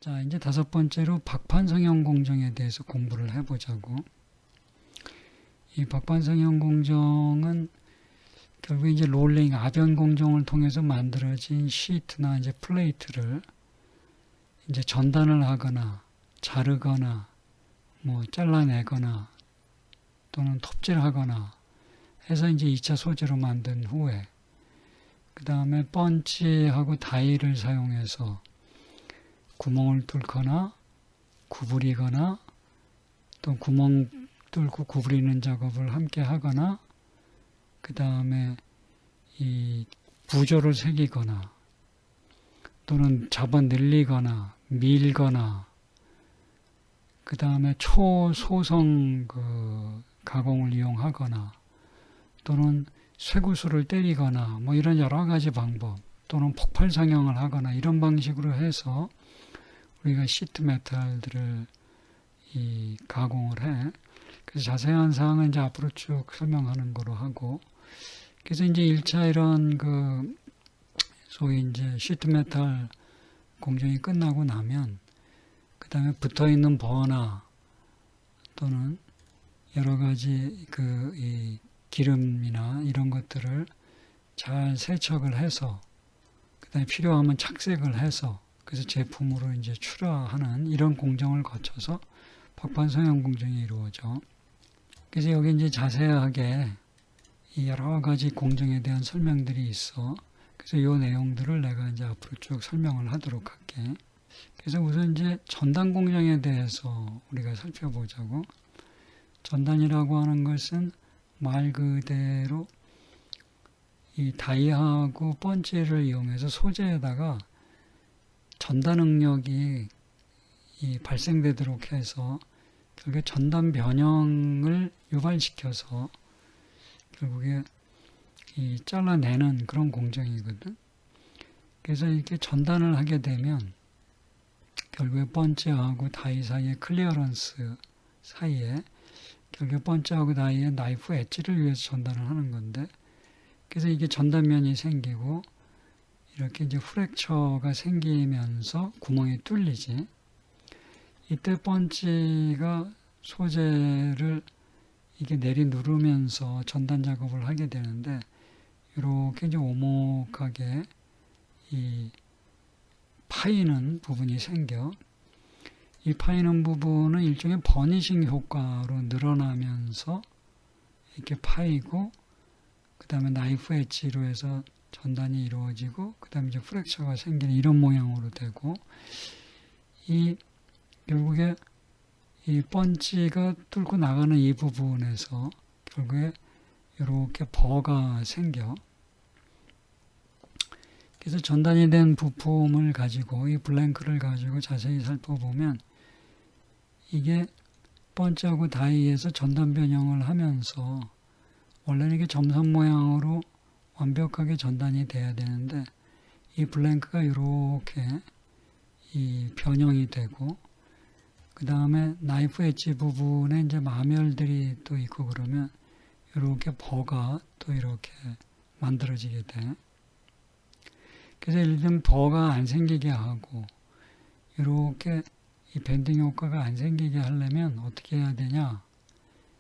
자, 이제 다섯 번째로 박판성형 공정에 대해서 공부를 해보자고. 이 박판성형 공정은 결국 이제 롤링, 아변 공정을 통해서 만들어진 시트나 이제 플레이트를 이제 전단을 하거나 자르거나 뭐 잘라내거나 또는 톱질하거나 해서 이제 2차 소재로 만든 후에 그 다음에 펀치하고 다이를 사용해서 구멍을 뚫거나 구부리거나 또 구멍 뚫고 구부리는 작업을 함께 하거나 그 다음에 이 부조를 새기거나 또는 잡아 늘리거나 밀거나 그 다음에 초소성 가공을 이용하거나 또는 쇠구슬을 때리거나 뭐 이런 여러 가지 방법 또는 폭발 성형을 하거나 이런 방식으로 해서 우리가 시트 메탈들을 가공을 해. 그래서 자세한 사항은 이제 앞으로 쭉 설명하는 거로 하고, 그래서 이제 1차 이런 소위 이제 시트 메탈 공정이 끝나고 나면, 그 다음에 붙어 있는 버나 또는 여러 가지 이 기름이나 이런 것들을 잘 세척을 해서, 그 다음에 필요하면 착색을 해서, 그래서 제품으로 이제 출하하는 이런 공정을 거쳐서 박판성형 공정이 이루어져. 그래서 여기 이제 자세하게 이 여러 가지 공정에 대한 설명들이 있어. 그래서 이 내용들을 내가 이제 앞으로 쭉 설명을 하도록 할게. 그래서 우선 이제 전단 공정에 대해서 우리가 살펴보자고. 전단이라고 하는 것은 말 그대로 이 다이하고 펀치를 이용해서 소재에다가 전단 응력이 발생되도록 해서 결국에 전단 변형을 유발시켜서 결국에 잘라내는 그런 공정이거든. 그래서 이렇게 전단을 하게 되면 결국에 펀치하고 다이 사이의 클리어런스 사이에 결국에 펀치하고 다이의 나이프 엣지를 위해서 전단을 하는 건데, 그래서 이게 전단면이 생기고 이렇게 이제 프랙처가 생기면서 구멍이 뚫리지. 이때 펀치가 소재를 이게 내리 누르면서 전단 작업을 하게 되는데, 이렇게 이제 오목하게 이 파이는 부분이 생겨. 이 파이는 부분은 일종의 버니싱 효과로 늘어나면서 이렇게 파이고, 그 다음에 나이프 엣지로 해서 전단이 이루어지고, 그 다음에 이제 프랙처가 생기는 이런 모양으로 되고, 결국에 이 펀치가 뚫고 나가는 이 부분에서 결국에 이렇게 버가 생겨. 그래서 전단이 된 부품을 가지고 이 블랭크를 가지고 자세히 살펴보면 이게 펀치하고 다이에서 전단 변형을 하면서 원래는 이게 점선 모양으로 완벽하게 전단이 돼야 되는데 이 블랭크가 이렇게 변형이 되고, 그 다음에 나이프 엣지 부분에 이제 마멸들이 또 있고 그러면 이렇게 버가 또 이렇게 만들어지게 돼. 그래서 예를 들면 버가 안 생기게 하고 이렇게 이 밴딩 효과가 안 생기게 하려면 어떻게 해야 되냐?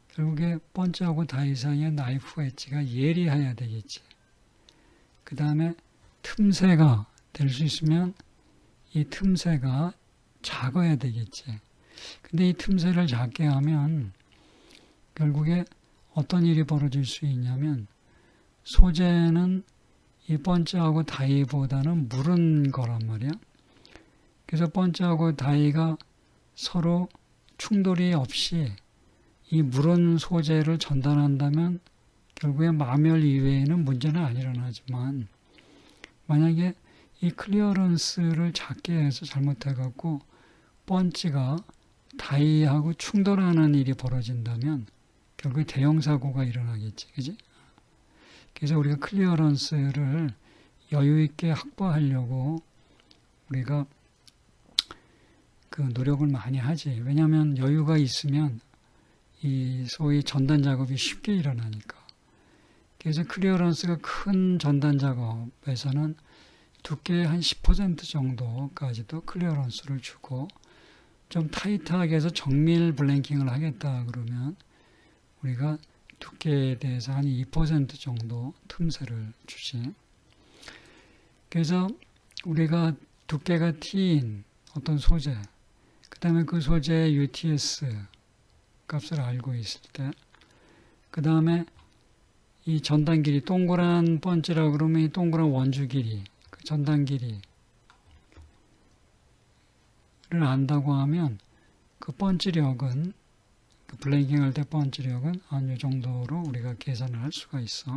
결국에 펀치하고 다이 사이에 나이프 엣지가 예리해야 되겠지. 그 다음에 틈새가 될 수 있으면 이 틈새가 작아야 되겠지. 근데 이 틈새를 작게 하면 결국에 어떤 일이 벌어질 수 있냐면 소재는 이 펀치하고 다이보다는 무른 거란 말이야. 그래서 펀치하고 다이가 서로 충돌이 없이 이 무른 소재를 전단한다면 결국에 마멸 이외에는 문제는 안 일어나지만, 만약에 이 클리어런스를 작게 해서 잘못해갖고 펀치가 다이하고 충돌하는 일이 벌어진다면 결국에 대형 사고가 일어나겠지, 그지? 그래서 우리가 클리어런스를 여유 있게 확보하려고 우리가 노력을 많이 하지. 왜냐하면 여유가 있으면 이 소위 전단 작업이 쉽게 일어나니까. 그래서 클리어런스가 큰 전단 작업에서는 두께의 한 10% 정도까지도 클리어런스를 주고 좀 타이트하게 해서 정밀 블랭킹을 하겠다 그러면 우리가 두께에 대해서 한 2% 정도 틈새를 주지. 그래서 우리가 두께가 T인 어떤 소재, 그 다음에 그 소재의 UTS 값을 알고 있을 때, 그 다음에 이 전단 길이, 동그란 번지라고 그러면 이 동그란 원주 길이, 그 전단 길이를 안다고 하면 그 번지력은, 그 블랭킹 할 때 번지력은 한 이 정도로 우리가 계산을 할 수가 있어.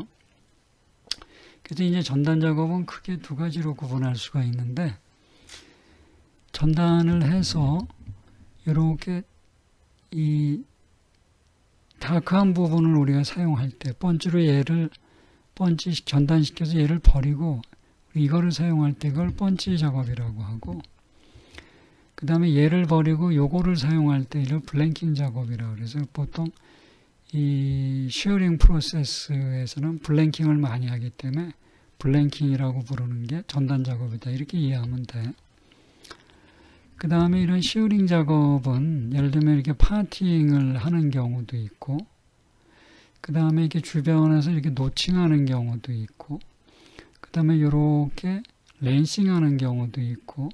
그래서 이제 전단 작업은 크게 두 가지로 구분할 수가 있는데, 전단을 해서 이렇게 이 다크한 부분을 우리가 사용할 때 번지로 얘를 전단시켜서 얘를 버리고 이거를 사용할 때 그걸 번지 작업이라고 하고, 그 다음에 얘를 버리고 요거를 사용할 때 이를 블랭킹 작업이라고 그래서 보통 이 쉐어링 프로세스에서는 블랭킹을 많이 하기 때문에 블랭킹이라고 부르는 게 전단 작업이다 이렇게 이해하면 돼. 그 다음에 이런 쉐어링 작업은 예를 들면 이렇게 파팅을 하는 경우도 있고, 그 다음에 이렇게 주변에서 이렇게 노칭하는 경우도 있고, 그 다음에 이렇게 랜싱하는 경우도 있고,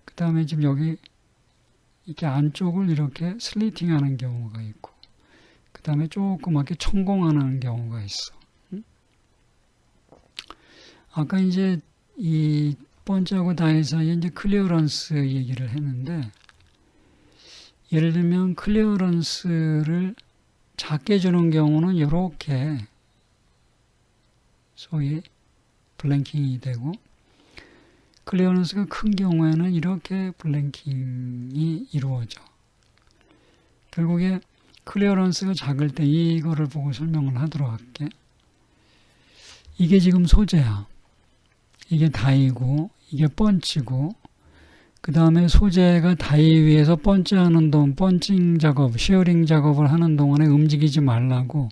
그 다음에 지금 여기 이렇게 안쪽을 이렇게 슬리팅하는 경우가 있고, 그 다음에 조그맣게 천공하는 경우가 있어. 아까 이제 이 번지하고 다이 사이에 이제 클리어런스 얘기를 했는데, 예를 들면 클리어런스를 작게 주는 경우는 이렇게 소위 블랭킹이 되고, 클리어런스가 큰 경우에는 이렇게 블랭킹이 이루어져. 결국에 클리어런스가 작을 때 이거를 보고 설명을 하도록 할게. 이게 지금 소재야. 이게 다이고 이게 번치고, 그 다음에 소재가 다이 위에서 번치하는 동안 번칭 작업, 쉐어링 작업을 하는 동안에 움직이지 말라고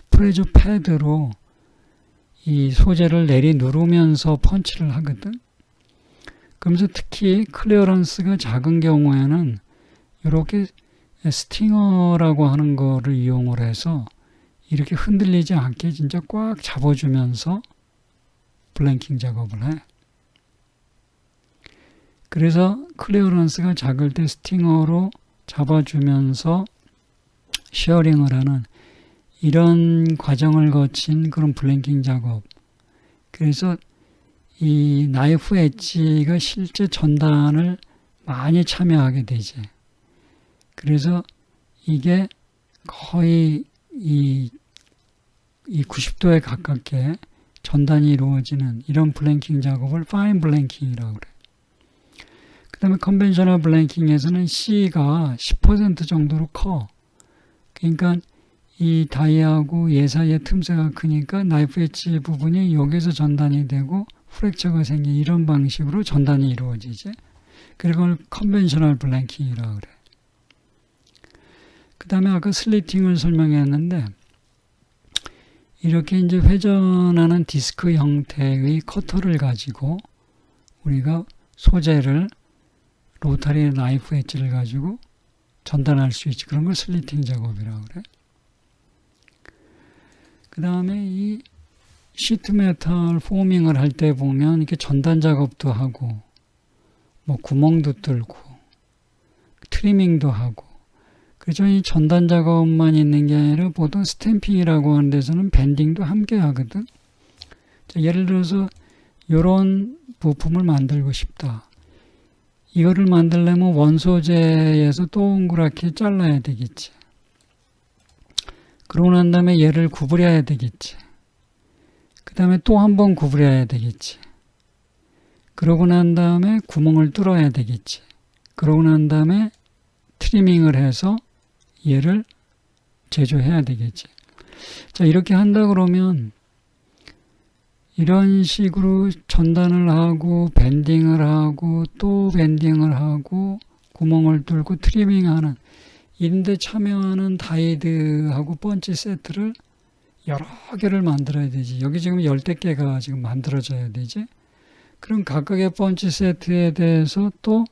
프레저 패드로 이 소재를 내리 누르면서 펀치를 하거든. 그러면서 특히 클리어런스가 작은 경우에는 이렇게 스팅어라고 하는 거를 이용을 해서 이렇게 흔들리지 않게 진짜 꽉 잡아주면서 블랭킹 작업을 해. 그래서 클리어런스가 작을 때 스팅어로 잡아주면서 쉐어링을 하는 이런 과정을 거친 그런 블랭킹 작업. 그래서 이 나이프 엣지가 실제 전단을 많이 참여하게 되지. 그래서 이게 거의 이 90도에 가깝게 전단이 이루어지는 이런 블랭킹 작업을 파인 블랭킹이라고 그래. 그 다음에 컨벤셔널 블랭킹에서는 C가 10% 정도로 커. 그러니까 이 다이하고 얘 사이의 틈새가 크니까 나이프 엣지 부분이 여기서 전단이 되고 프랙처가 생긴 이런 방식으로 전단이 이루어지지. 그걸 컨벤셔널 블랭킹이라고 그래. 그 다음에 아까 슬리팅을 설명했는데, 이렇게 이제 회전하는 디스크 형태의 커터를 가지고 우리가 소재를 로타리 나이프 엣지를 가지고 전단할 수 있지. 그런 걸 슬리팅 작업이라고 그래. 그 다음에 이 시트 메탈 포밍을 할 때 보면 이렇게 전단 작업도 하고, 뭐 구멍도 뚫고, 트리밍도 하고, 그래서 이 전단 작업만 있는 게 아니라 보통 스탬핑이라고 하는 데서는 밴딩도 함께 하거든. 자, 예를 들어서 이런 부품을 만들고 싶다. 이거를 만들려면 원소재에서 동그랗게 잘라야 되겠지. 그러고 난 다음에 얘를 구부려야 되겠지. 그 다음에 또 한 번 구부려야 되겠지. 그러고 난 다음에 구멍을 뚫어야 되겠지. 그러고 난 다음에 트리밍을 해서 얘를 제조해야 되겠지. 자, 이렇게 한다 그러면 이런 식으로 전단을 하고 밴딩을 하고 또 밴딩을 하고 구멍을 뚫고 트리밍하는 이런데 참여하는 다이드하고 번치 세트를 여러 개를 만들어야 되지. 여기 지금 10대 개가 지금 만들어져야 되지. 그럼 각각의 펀치 세트에 대해서 또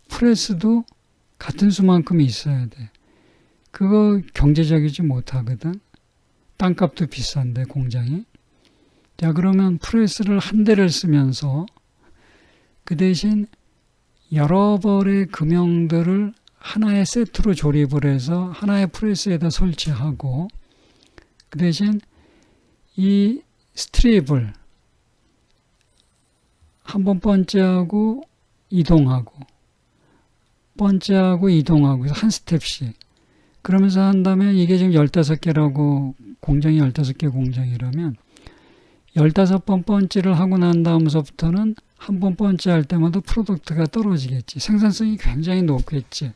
프레스도 같은 수만큼 있어야 돼. 그거 경제적이지 못하거든. 땅값도 비싼데 공장이. 자, 그러면 프레스를 한 대를 쓰면서 그 대신 여러 벌의 금형들을 하나의 세트로 조립을 해서 하나의 프레스에다 설치하고 그 대신 이 스트립을 한번 번째하고 이동하고 번째하고 이동하고 한 스텝씩 그러면서 한다면 이게 지금 15개라고 공장이 15개 공장이라면 15번 번째를 하고 난 다음서부터는 한 번 번째할 때마다 프로덕트가 떨어지겠지. 생산성이 굉장히 높겠지.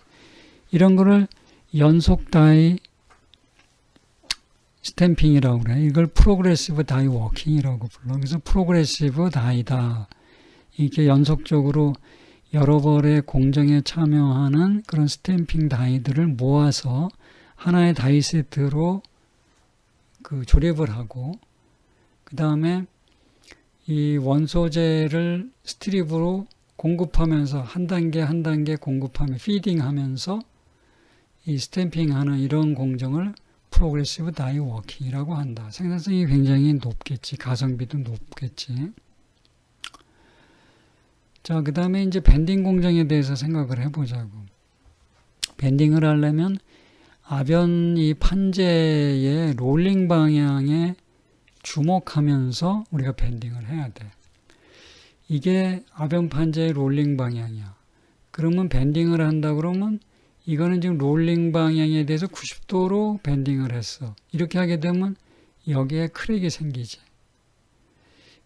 이런 거를 연속 다이 스탬핑이라고 그래. 이걸 프로그레시브 다이 워킹이라고 불러. 그래서 프로그레시브 다이다. 이렇게 연속적으로 여러 벌의 공정에 참여하는 그런 스탬핑 다이들을 모아서 하나의 다이 세트로 그 조립을 하고 그 다음에 이 원소재를 스트립으로 공급하면서 한 단계 한 단계 공급하며 피딩하면서 이 스탬핑하는 이런 공정을 프로그레시브 다이 워킹이라고 한다. 생산성이 굉장히 높겠지. 가성비도 높겠지. 자, 그 다음에 이제 밴딩 공정에 대해서 생각을 해보자고. 밴딩을 하려면 아변 이 판재의 롤링 방향에 주목하면서 우리가 밴딩을 해야 돼. 이게 아변 판재의 롤링 방향이야. 그러면 밴딩을 한다 그러면 이거는 지금 롤링 방향에 대해서 90도로 밴딩을 했어. 이렇게 하게 되면 여기에 크랙이 생기지.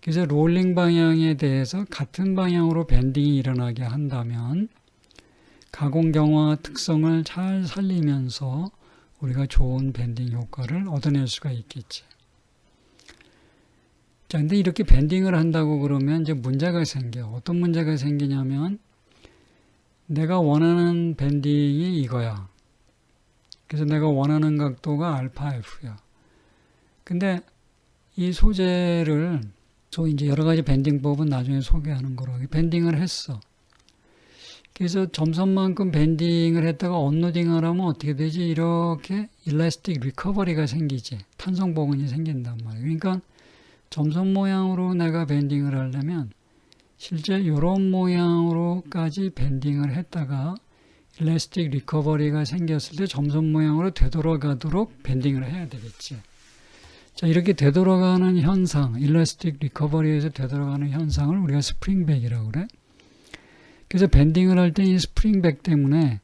그래서 롤링 방향에 대해서 같은 방향으로 밴딩이 일어나게 한다면 가공 경화 특성을 잘 살리면서 우리가 좋은 밴딩 효과를 얻어낼 수가 있겠지. 자, 근데 이렇게 밴딩을 한다고 그러면 이제 문제가 생겨. 어떤 문제가 생기냐면 내가 원하는 밴딩이 이거야. 그래서 내가 원하는 각도가 알파 F야. 근데 이 소재를 소위 이제 여러 가지 밴딩법은 나중에 소개하는 거로 밴딩을 했어. 그래서 점선만큼 밴딩을 했다가 언로딩을 하면 어떻게 되지? 이렇게 일라스틱 리커버리가 생기지. 탄성 보근이 생긴단 말이야. 그러니까 점선 모양으로 내가 밴딩을 하려면 실제 이런 모양으로까지 밴딩을 했다가 일라스틱 리커버리가 생겼을 때 점선 모양으로 되돌아가도록 밴딩을 해야 되겠지. 자, 이렇게 되돌아가는 현상, 일라스틱 리커버리에서 되돌아가는 현상을 우리가 스프링백이라고 그래. 그래서 밴딩을 할 때 이 스프링백 때문에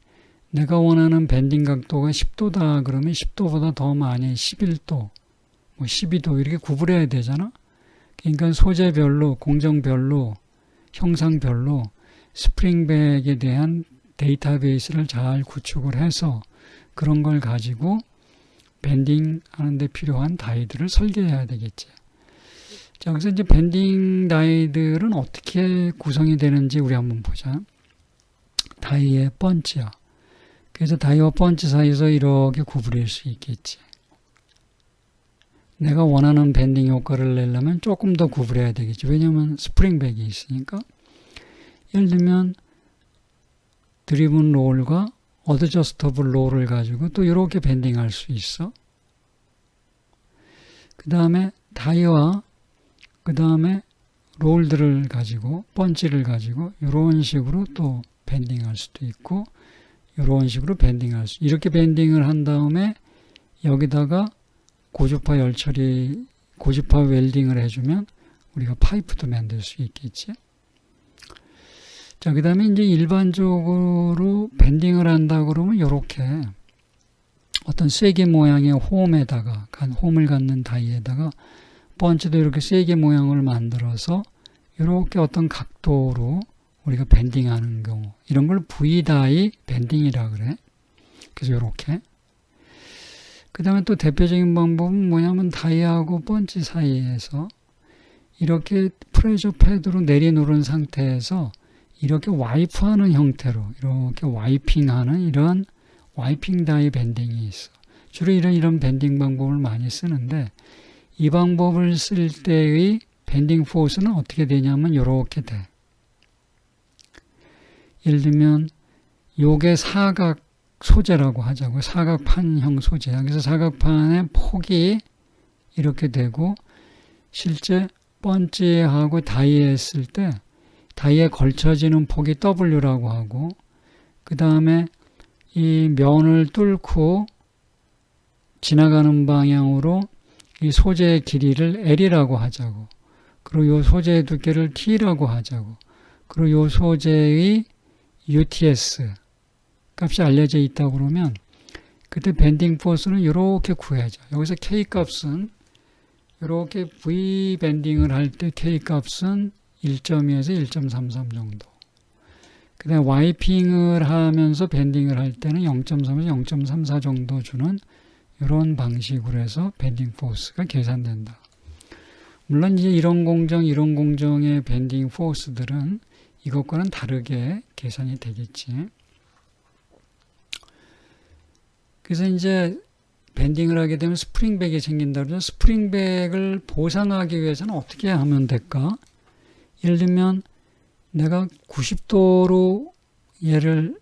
내가 원하는 밴딩 각도가 10도다 그러면 10도보다 더 많이 11도, 뭐 12도 이렇게 구분해야 되잖아. 그러니까 소재별로, 공정별로, 형상별로 스프링백에 대한 데이터베이스를 잘 구축을 해서 그런 걸 가지고 밴딩 하는데 필요한 다이들을 설계해야 되겠지. 자, 그래서 이제 밴딩 다이들은 어떻게 구성이 되는지 우리 한번 보자. 다이의 펀치야. 그래서 다이와 펀치 사이에서 이렇게 구부릴 수 있겠지. 내가 원하는 밴딩 효과를 내려면 조금 더 구부려야 되겠지. 왜냐하면 스프링백이 있으니까. 예를 들면 드리븐 롤과 어드저스터블 롤을 가지고 또 이렇게 밴딩할 수 있어. 그 다음에 다이와 그 다음에 롤들을 가지고 펀치를 가지고 이런 식으로 또 밴딩할 수도 있고 이런 식으로 밴딩할 수 이렇게 밴딩을 한 다음에 여기다가 고주파 열처리 고주파 웰딩을 해주면 우리가 파이프도 만들 수 있겠지. 자, 그 다음에 이제 일반적으로 밴딩을 한다 그러면 이렇게 어떤 쐐기 모양의 홈에다가 홈을 갖는 다이에다가 펀치도 이렇게 쐐기 모양을 만들어서 이렇게 어떤 각도로 우리가 밴딩하는 경우 이런 걸 V다이 밴딩이라 그래. 그래서 이렇게 그 다음에 또 대표적인 방법은 뭐냐면 다이하고 펀치 사이에서 이렇게 프레셔 패드로 내려놓은 상태에서 이렇게 와이프하는 형태로 이렇게 와이핑하는 이런 와이핑 다이 밴딩이 있어. 주로 이런 밴딩 방법을 많이 쓰는데 이 방법을 쓸 때의 밴딩 포스는 어떻게 되냐면 이렇게 돼. 예를 들면 요게 사각 소재라고 하자고. 사각판형 소재야. 그래서 사각판의 폭이 이렇게 되고 실제 번지하고 다이에 했을 때 다이에 걸쳐지는 폭이 W라고 하고 그 다음에 이 면을 뚫고 지나가는 방향으로 이 소재의 길이를 L이라고 하자고. 그리고 이 소재의 두께를 T라고 하자고. 그리고 이 소재의 UTS 값이 알려져 있다고 그러면 그때 밴딩 포스는 이렇게 구해져. 여기서 K 값은 이렇게 V 밴딩을 할 때 K 값은 1.2에서 1.33 정도. 그 다음에 와이핑을 하면서 밴딩을 할 때는 0.3에서 0.34 정도 주는 이런 방식으로 해서 밴딩 포스가 계산된다. 물론 이제 이런 공정의 밴딩 포스들은 이것과는 다르게 계산이 되겠지. 그래서 이제 밴딩을 하게 되면 스프링백이 생긴다 그러죠. 스프링백을 보상하기 위해서는 어떻게 하면 될까? 예를 들면 내가 90도로 얘를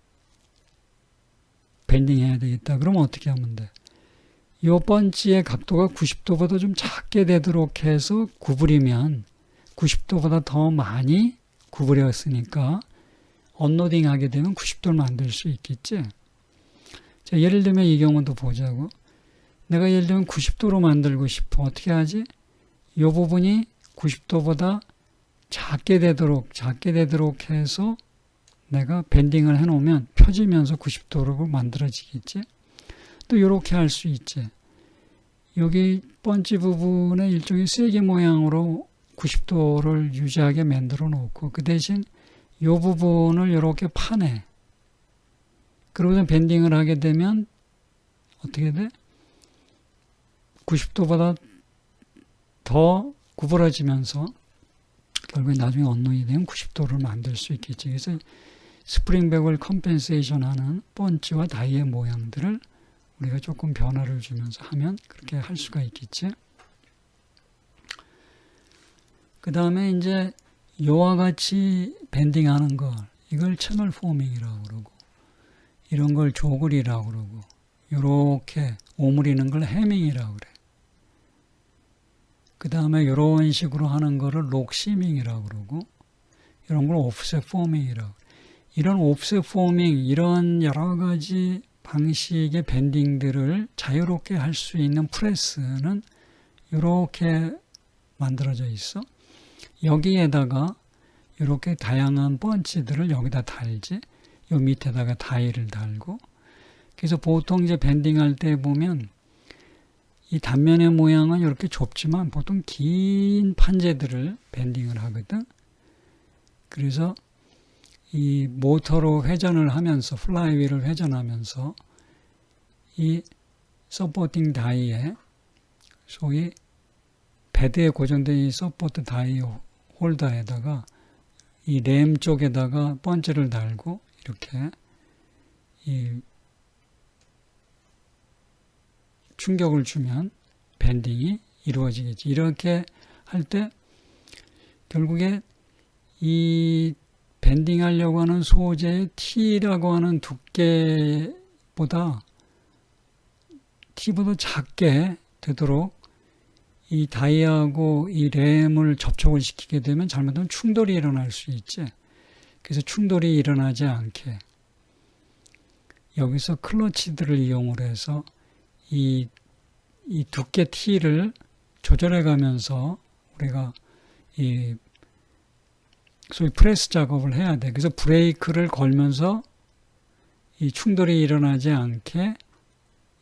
밴딩해야 되겠다. 그러면 어떻게 하면 돼? 이 번지의 각도가 90도보다 좀 작게 되도록 해서 구부리면 90도보다 더 많이 구부렸으니까 언로딩 하게 되면 90도를 만들 수 있겠지. 자, 예를 들면 이 경우도 보자고. 내가 예를 들면 90도로 만들고 싶어. 어떻게 하지? 이 부분이 90도보다 작게 되도록 해서 내가 밴딩을 해놓으면 펴지면서 90도로 만들어지겠지. 또 이렇게 할 수 있지. 여기 번지 부분에 일종의 쐐기 모양으로 90도를 유지하게 만들어 놓고 그 대신 이 부분을 이렇게 파내. 그러고서 밴딩을 하게 되면 어떻게 돼? 90도보다 더 구부러지면서 결국에 나중에 언로딩이 되면 90도를 만들 수 있겠지. 그래서 스프링백을 컴펜세이션 하는 번지와 다이의 모양들을 우리가 조금 변화를 주면서 하면 그렇게 할 수가 있겠지. 그 다음에 이제 요와 같이 밴딩하는 걸 이걸 채널 포밍이라고 그러고 이런 걸 조글이라고 그러고 요렇게 오므리는 걸 해밍이라고 그래. 그 다음에 이런 식으로 하는 거를 록시밍이라고 그러고 이런 걸 옵셋 포밍이라고 그래. 이런 옵셋 포밍 이런 여러 가지 방식의 밴딩들을 자유롭게 할 수 있는 프레스는 이렇게 만들어져 있어. 여기에다가 이렇게 다양한 번치들을 여기다 달지. 요 밑에다가 다이를 달고. 그래서 보통 이제 밴딩할 때 보면 이 단면의 모양은 이렇게 좁지만 보통 긴 판재들을 밴딩을 하거든. 그래서 이 모터로 회전을 하면서 플라이휠을 회전하면서 이 서포팅 다이에 소위 베드에 고정된 이 서포트 다이 홀더에다가 이 램 쪽에다가 번지를 달고 이렇게 이 충격을 주면 밴딩이 이루어지겠지. 이렇게 할 때 결국에 이 밴딩하려고 하는 소재의 T라고 하는 두께보다 T보다 작게 되도록 이 다이하고 이 램을 접촉을 시키게 되면 잘못하면 충돌이 일어날 수 있지. 그래서 충돌이 일어나지 않게 여기서 클러치들을 이용을 해서 이 두께 T를 조절해 가면서 우리가 이 소위 프레스 작업을 해야 돼. 그래서 브레이크를 걸면서 이 충돌이 일어나지 않게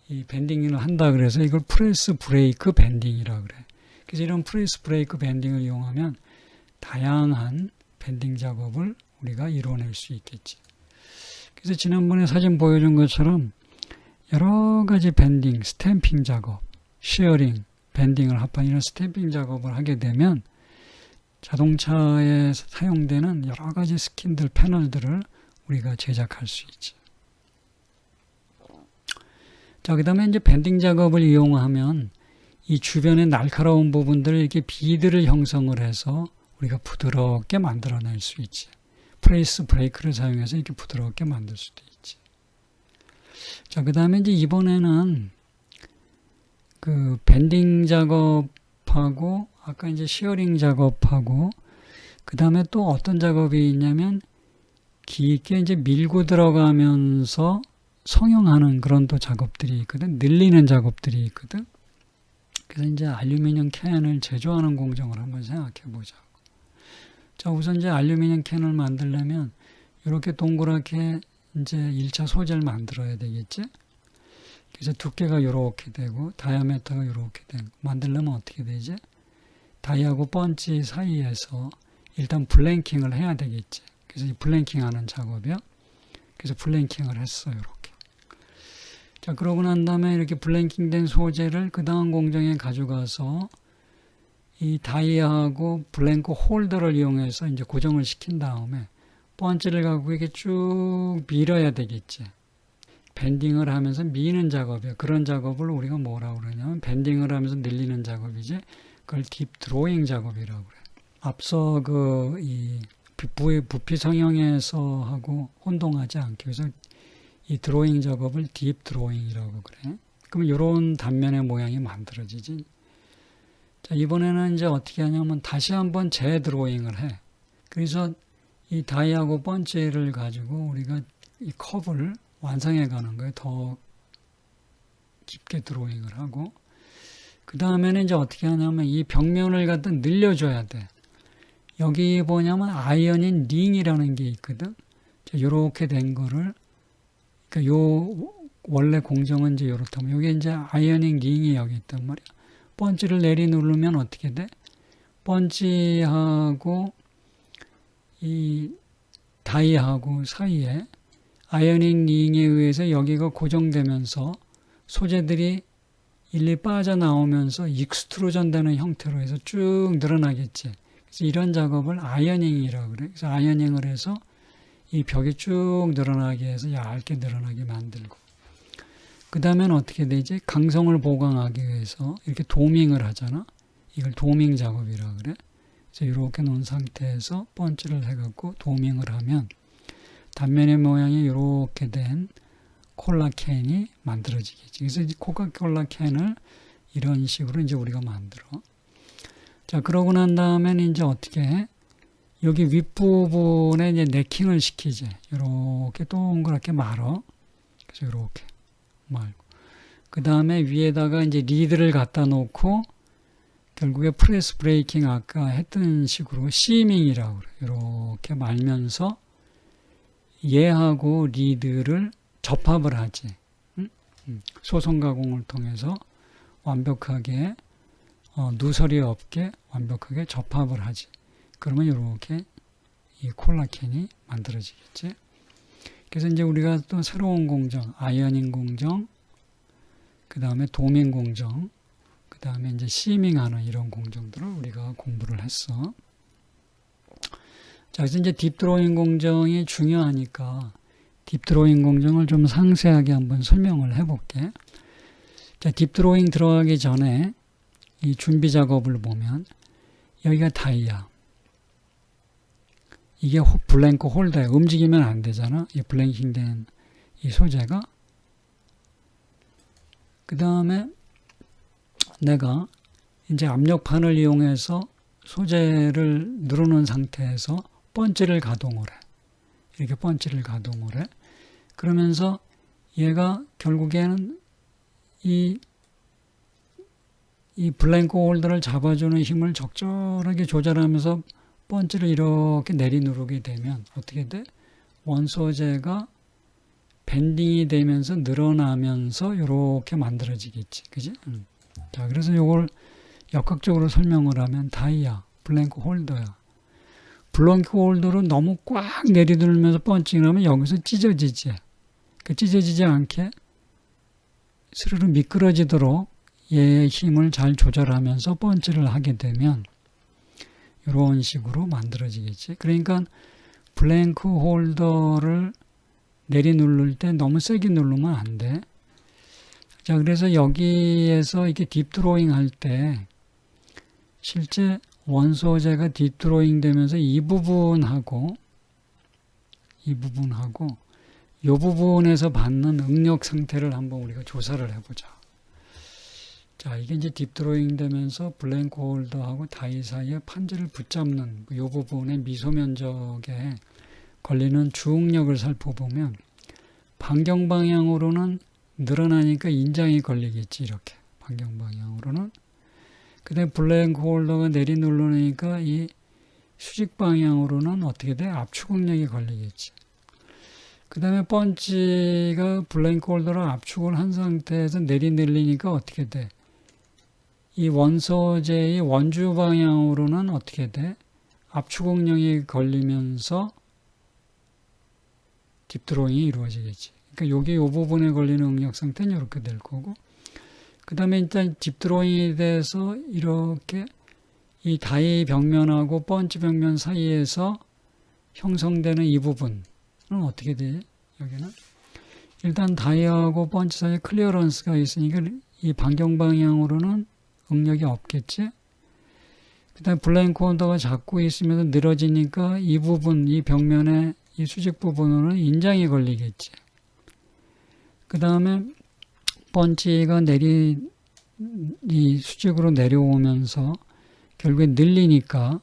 이 밴딩을 한다 그래서 이걸 프레스 브레이크 밴딩이라고 그래. 그래서 이런 프레스 브레이크 밴딩을 이용하면 다양한 밴딩 작업을 우리가 이뤄낼 수 있겠지. 그래서 지난번에 사진 보여준 것처럼 여러 가지 밴딩, 스탬핑 작업, 쉐어링, 밴딩을 합한 이런 스탬핑 작업을 하게 되면 자동차에 사용되는 여러 가지 스킨들, 패널들을 우리가 제작할 수 있지. 자, 그 다음에 이제 밴딩 작업을 이용하면 이 주변의 날카로운 부분들을 이렇게 비드를 형성을 해서 우리가 부드럽게 만들어낼 수 있지. 프레스 브레이크를 사용해서 이렇게 부드럽게 만들 수도 있지. 자, 그 다음에 이제 이번에는 그 밴딩 작업하고 아까 이제 시어링 작업하고 그 다음에 또 어떤 작업이 있냐면 깊게 이제 밀고 들어가면서 성형하는 그런 또 작업들이 있거든. 늘리는 작업들이 있거든. 그래서 이제 알루미늄 캔을 제조하는 공정을 한번 생각해 보자고. 자, 우선 이제 알루미늄 캔을 만들려면 이렇게 동그랗게 이제 1차 소재를 만들어야 되겠지. 그래서 두께가 이렇게 되고 다이아메터가 이렇게 되고 만들려면 어떻게 되지? 다이하고 번지 사이에서 일단 블랭킹을 해야 되겠지. 그래서 이 블랭킹 하는 작업이야. 그래서 블랭킹을 했어, 이렇게. 자, 그러고 난 다음에 이렇게 블랭킹 된 소재를 그 다음 공정에 가져가서 이 다이하고 블랭크 홀더를 이용해서 이제 고정을 시킨 다음에 번지를 갖고 이렇게 쭉 밀어야 되겠지. 밴딩을 하면서 미는 작업이야. 그런 작업을 우리가 뭐라고 그러냐면 밴딩을 하면서 늘리는 작업이지. 그걸 딥 드로잉 작업이라고 그래. 앞서 이 부피 성형에서 하고 혼동하지 않기 위해서 이 드로잉 작업을 딥 드로잉이라고 그래. 그러면 이런 단면의 모양이 만들어지지. 자, 이번에는 이제 어떻게 하냐면 다시 한번 재드로잉을 해. 그래서 이 다이하고 번지를 가지고 우리가 이 컵을 완성해 가는 거예요. 더 깊게 드로잉을 하고. 그 다음에는 이제 어떻게 하냐면 이 벽면을 갖다 늘려줘야 돼. 여기 뭐냐면 아이어닝 링이라는 게 있거든. 요렇게 된 거를, 그러니까 요 원래 공정은 이제 요렇다면 여기 이제 아이어닝 링이 여기 있단 말이야. 번지를 내리 누르면 어떻게 돼? 번지하고 이 다이하고 사이에 아이어닝 링에 의해서 여기가 고정되면서 소재들이 일리 빠져나오면서 익스트루전 되는 형태로 해서 쭉 늘어나겠지. 그래서 이런 작업을 아이어닝이라고 그래. 그래서 아이어닝을 해서 이 벽이 쭉 늘어나게 해서 얇게 늘어나게 만들고. 그 다음엔 어떻게 되지? 강성을 보강하기 위해서 이렇게 도밍을 하잖아. 이걸 도밍 작업이라고 그래. 그래서 이렇게 놓은 상태에서 번지를 해갖고 도밍을 하면 단면의 모양이 이렇게 된 콜라 캔이 만들어지겠지. 그래서 이 코카콜라 캔을 이런 식으로 이제 우리가 만들어. 자, 그러고 난 다음에는 이제 어떻게 해? 여기 윗부분에 이제 네킹을 시키지. 이렇게 동그랗게 말어. 그래서 이렇게 말고. 그 다음에 위에다가 이제 리드를 갖다 놓고 결국에 프레스 브레이킹 아까 했던 식으로 시밍이라고 그래. 이렇게 말면서 얘하고 리드를 접합을 하지. 소성 가공을 통해서 완벽하게 누설이 없게 완벽하게 접합을 하지. 그러면 이렇게 이 콜라캔이 만들어지겠지. 그래서 이제 우리가 또 새로운 공정, 아이어닝 공정, 그 다음에 도밍 공정, 그 다음에 이제 시밍하는 이런 공정들을 우리가 공부를 했어. 자, 그래서 이제 딥드로잉 공정이 중요하니까 딥드로잉 공정을 좀 상세하게 한번 설명을 해볼게. 자, 딥드로잉 들어가기 전에 이 준비 작업을 보면 여기가 다이아. 이게 블랭크 홀더야. 움직이면 안 되잖아. 이 블랭킹된 이 소재가. 그 다음에 내가 이제 압력판을 이용해서 소재를 누르는 상태에서 번지를 가동을 해. 이렇게 번지를 가동을 해. 그러면서 얘가 결국에는 이 블랭크 홀더를 잡아주는 힘을 적절하게 조절하면서 번지를 이렇게 내리누르게 되면 어떻게 돼? 원소재가 밴딩이 되면서 늘어나면서 이렇게 만들어지겠지. 그지? 자, 그래서 이걸 역학적으로 설명을 하면 다이아, 블랭크 홀더야. 블랭크 홀더를 너무 꽉 내리누르면서 펀칭을 하면 여기서 찢어지지. 그 찢어지지 않게 스르르 미끄러지도록 얘의 힘을 잘 조절하면서 펀치를 하게 되면 이런 식으로 만들어지겠지. 그러니까 블랭크 홀더를 내리누를 때 너무 세게 누르면 안 돼. 자, 그래서 여기에서 이렇게 딥드로잉 할 때 실제 원소재가 딥드로잉 되면서 이 부분하고 이 부분에서 받는 응력 상태를 한번 우리가 조사를 해보자. 자, 이게 이제 딥드로잉 되면서 블랭크 홀더하고 다이 사이에 판지를 붙잡는 이 부분의 미소 면적에 걸리는 주응력을 살펴보면 반경 방향으로는 늘어나니까 인장이 걸리겠지. 이렇게 반경 방향으로는. 그다음에 블랭크 홀더가 내리누르니까 이 수직 방향으로는 어떻게 돼? 압축응력이 걸리겠지. 그 다음에 펀치가 블랭크 홀더를 압축을 한 상태에서 내리늘리니까 어떻게 돼? 이 원소재의 원주 방향으로는 어떻게 돼? 압축응력이 걸리면서 딥드로잉이 이루어지겠지. 그러니까 여기 이 부분에 걸리는 응력 상태는 이렇게 될 거고, 그 다음에 일단 딥드로잉에 대해서 이렇게 이 다이 벽면하고 펀치 벽면 사이에서 형성되는 이 부분은 어떻게 돼? 여기는 일단 다이하고 펀치 사이에 클리어런스가 있으니까 이 반경 방향으로는 응력이 없겠지. 그 다음에 블랭크 홀더가 잡고 있으면서 늘어지니까 이 부분, 이 벽면의 이 수직 부분으로는 인장이 걸리겠지. 그 다음에 펀치가 이 수직으로 내려오면서 결국에 늘리니까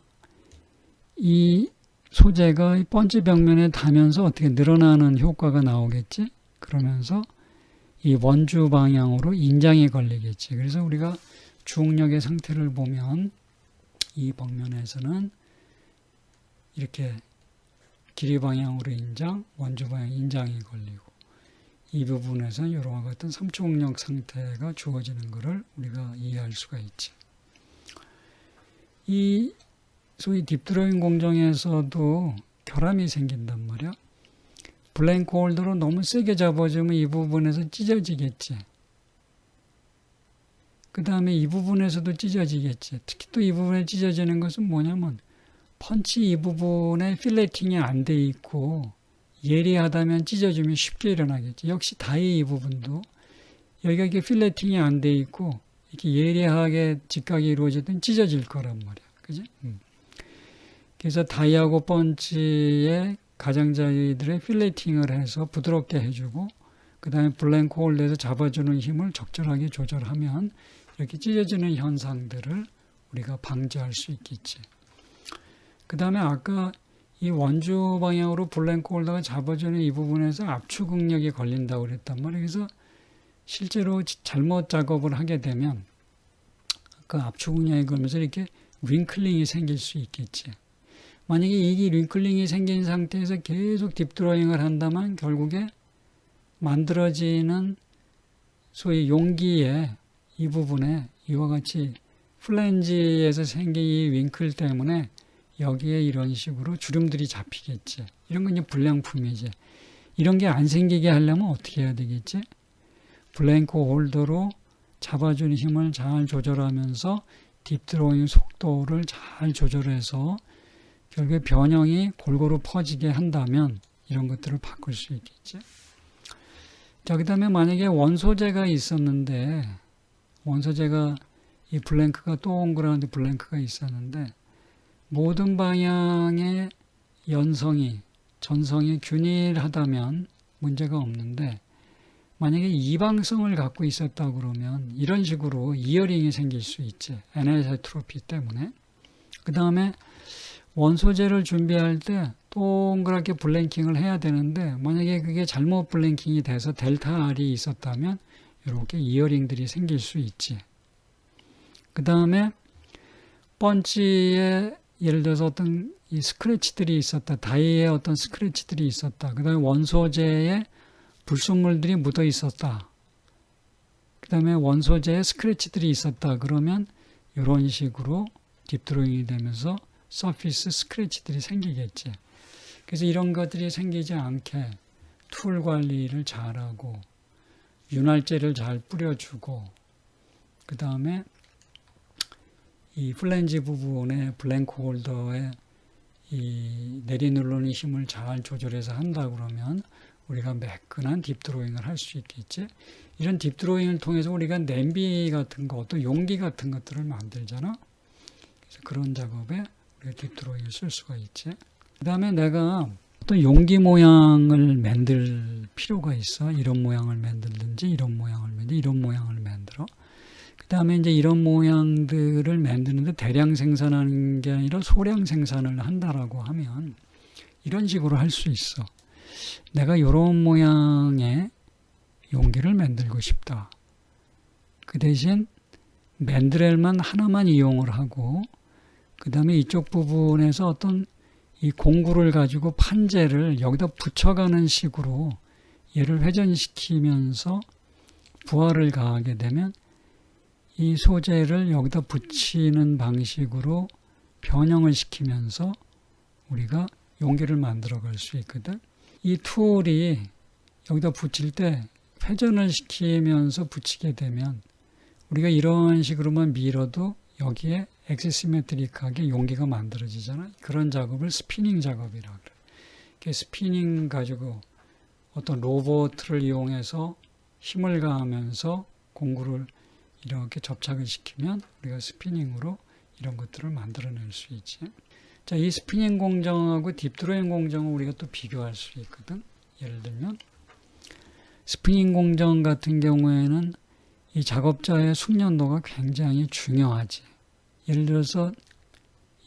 이 소재가 이 펀치 벽면에 닿으면서 어떻게 늘어나는 효과가 나오겠지. 그러면서 이 원주 방향으로 인장이 걸리겠지. 그래서 우리가 주응력의 상태를 보면 이 벽면에서는 이렇게 길이 방향으로 인장, 원주 방향 인장이 걸리고 이 부분에서 이와 같은 삼초응력 상태가 주어지는 것을 우리가 이해할 수가 있지. 이 소위 딥드로잉 공정에서도 결함이 생긴단 말이야. 블랭크 홀더로 너무 세게 잡아주면 이 부분에서 찢어지겠지. 그 다음에 이 부분에서도 찢어지겠지. 특히 또 이 부분에 찢어지는 것은 뭐냐면 펀치 이 부분에 필레팅이 안 돼 있고 예리하다면 찢어지면 쉽게 일어나겠지. 역시 다이 이 부분도 여기가 이렇게 필레팅이 안 돼 있고 이렇게 예리하게 직각이 이루어지든 찢어질 거란 말이야. 그지? 그래서 다이하고 펀치의 가장자리들의 필레팅을 해서 부드럽게 해주고 그 다음에 블랭크 홀더에서 잡아주는 힘을 적절하게 조절하면 이렇게 찢어지는 현상들을 우리가 방지할 수 있겠지. 그 다음에 아까 이 원주 방향으로 블랭크 홀더가 잡아주는 이 부분에서 압축 응력이 걸린다고 그랬단 말이에요. 그래서 실제로 잘못 작업을 하게 되면 그 압축 응력이 걸면서 이렇게 윙클링이 생길 수 있겠지. 만약에 이 윙클링이 생긴 상태에서 계속 딥드로잉을 한다면 결국에 만들어지는 소위 용기의 이 부분에 이와 같이 플랜지에서 생긴 이 윙클 때문에 여기에 이런 식으로 주름들이 잡히겠지. 이런 건 이제 불량품이지. 이런 게 안 생기게 하려면 어떻게 해야 되겠지? 블랭크 홀더로 잡아주는 힘을 잘 조절하면서 딥드로잉 속도를 잘 조절해서 결국에 변형이 골고루 퍼지게 한다면 이런 것들을 바꿀 수 있겠지. 자, 그 다음에 만약에 원소재가 있었는데 원소재가 이 블랭크가 동그라운드 블랭크가 있었는데 모든 방향의 연성이 전성이 균일하다면 문제가 없는데 만약에 이방성을 갖고 있었다 그러면 이런 식으로 이어링이 생길 수 있지. 애니소트로피 때문에. 그 다음에 원소재를 준비할 때 동그랗게 블랭킹을 해야 되는데 만약에 그게 잘못 블랭킹이 돼서 델타 R이 있었다면 이렇게 이어링들이 생길 수 있지. 그 다음에 펀치에 예를 들어서 어떤 이 스크래치들이 있었다. 다이에 어떤 스크래치들이 있었다. 그 다음에 원소재에 불순물들이 묻어 있었다. 그 다음에 원소재에 스크래치들이 있었다. 그러면 이런 식으로 딥드로잉이 되면서 서피스 스크래치들이 생기겠지. 그래서 이런 것들이 생기지 않게 툴 관리를 잘하고 윤활제를 잘 뿌려주고 그 다음에 이 플랜지 부분에 블랭크 홀더에 이 내리누르는 힘을 잘 조절해서 한다 그러면 우리가 매끈한 딥드로잉을 할 수 있겠지. 이런 딥드로잉을 통해서 우리가 냄비 같은 거, 또 용기 같은 것들을 만들잖아. 그래서 그런 작업에 우리가 딥드로잉을 쓸 수가 있지. 그 다음에 내가 어떤 용기 모양을 만들 필요가 있어. 이런 모양을 만들든지 이런 모양을 만들든지 이런 모양을 만들어. 그 다음에 이제 이런 모양들을 만드는데 대량 생산하는 게 아니라 소량 생산을 한다라고 하면 이런 식으로 할 수 있어. 내가 이런 모양의 용기를 만들고 싶다. 그 대신 맨드렐만 하나만 이용을 하고 그 다음에 이쪽 부분에서 어떤 이 공구를 가지고 판재를 여기다 붙여가는 식으로 얘를 회전시키면서 부하를 가하게 되면 이 소재를 여기다 붙이는 방식으로 변형을 시키면서 우리가 용기를 만들어 갈 수 있거든. 이 툴이 여기다 붙일 때 회전을 시키면서 붙이게 되면 우리가 이런 식으로만 밀어도 여기에 엑시시메트릭하게 용기가 만들어지잖아. 그런 작업을 스피닝 작업이라고 그래. 스피닝 가지고 어떤 로봇을 이용해서 힘을 가하면서 공구를 이렇게 접착을 시키면 우리가 스피닝으로 이런 것들을 만들어낼 수 있지. 자, 이 스피닝 공정하고 딥드로잉 공정을 우리가 또 비교할 수 있거든. 예를 들면 스피닝 공정 같은 경우에는 이 작업자의 숙련도가 굉장히 중요하지. 예를 들어서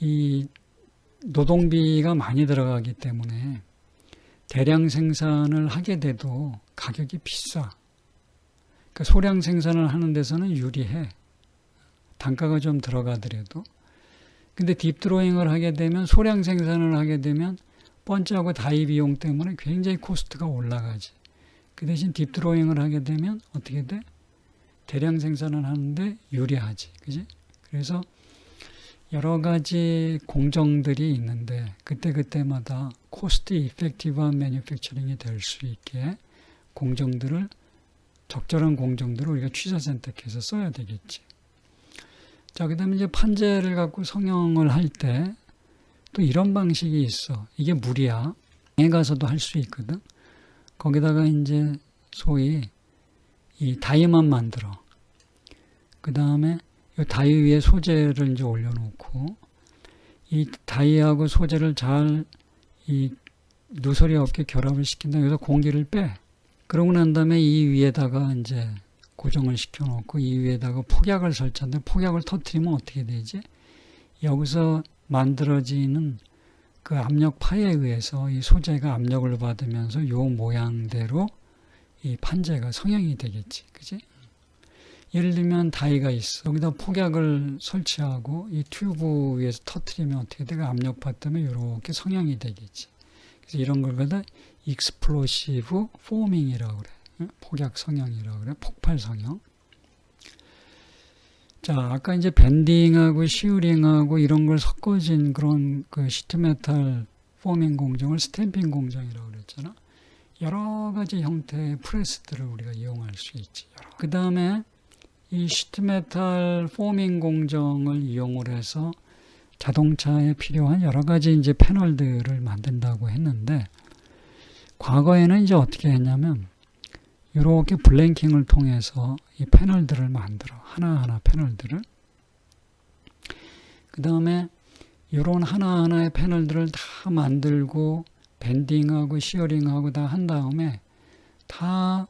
이 노동비가 많이 들어가기 때문에 대량 생산을 하게 돼도 가격이 비싸. 그러니까 소량 생산을 하는 데서는 유리해. 단가가 좀 들어가더라도. 근데 딥드로잉을 하게 되면 소량 생산을 하게 되면 번지하고 다이 비용 때문에 굉장히 코스트가 올라가지. 그 대신 딥드로잉을 하게 되면 어떻게 돼? 대량 생산을 하는데 유리하지. 그지? 그래서 여러 가지 공정들이 있는데 그때그때마다 코스트 이펙티브한 매뉴팩처링이 될 수 있게 공정들을 적절한 공정들을 우리가 취사 선택해서 써야 되겠지. 자, 그 다음에 이제 판재를 갖고 성형을 할 때 또 이런 방식이 있어. 이게 무리야. 방에 가서도 할 수 있거든. 거기다가 이제 소위 이 다이만 만들어. 그 다음에 이 다이 위에 소재를 이제 올려놓고 이 다이하고 소재를 잘 이 누설이 없게 결합을 시킨다. 여기서 공기를 빼. 그러고 난 다음에 이 위에다가 이제 고정을 시켜놓고 이 위에다가 폭약을 설치한다. 폭약을 터뜨리면 어떻게 되지? 여기서 만들어지는 그 압력파에 의해서 이 소재가 압력을 받으면서 이 모양대로 이 판재가 성형이 되겠지. 그지? 예를 들면 다이가 있어. 여기다 폭약을 설치하고 이 튜브 위에서 터뜨리면 어떻게 돼? 압력파 때문에 이렇게 성형이 되겠지. 그래서 이런 걸 갖다 익스플로시브 포밍이라고 그래. 폭약 성형이라고 그래. 폭발 성형. 자, 아까 이제 밴딩하고 시어링하고 이런 걸 섞어진 그런 그 시트메탈 포밍 공정을 스탬핑 공정이라고 그랬잖아. 여러 가지 형태의 프레스들을 우리가 이용할 수 있지. 그 다음에 이 시트메탈 포밍 공정을 이용을 해서 자동차에 필요한 여러 가지 이제 패널들을 만든다고 했는데, 과거에는 이제 어떻게 했냐면, 이렇게 블랭킹을 통해서 이 패널들을 만들어. 하나하나 패널들을. 그 다음에 이런 하나하나의 패널들을 다 만들고, 밴딩하고 시어링하고 다 한 다음에, 다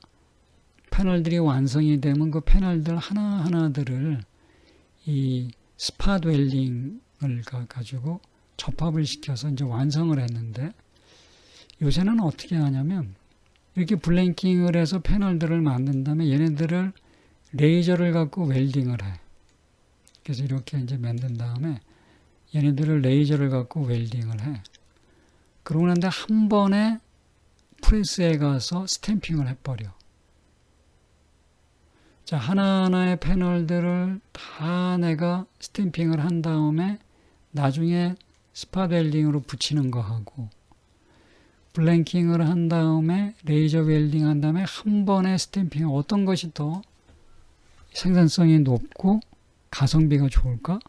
패널들이 완성이 되면 그 패널들 하나하나들을 이 스팟 웰딩을 가지고 접합을 시켜서 이제 완성을 했는데, 요새는 어떻게 하냐면, 이렇게 블랭킹을 해서 패널들을 만든 다음에 얘네들을 레이저를 갖고 웰딩을 해. 그래서 이렇게 이제 만든 다음에 얘네들을 레이저를 갖고 웰딩을 해. 그러고 난 다음에 한 번에 프레스에 가서 스탬핑을 해버려. 자, 하나하나의 패널들을 다 내가 스탬핑을 한 다음에 나중에 스팟 웰딩으로 붙이는 거 하고, 블랭킹을 한 다음에 레이저 웰딩 한 다음에 한 번에 스탬핑, 어떤 것이 더 생산성이 높고 가성비가 좋을까?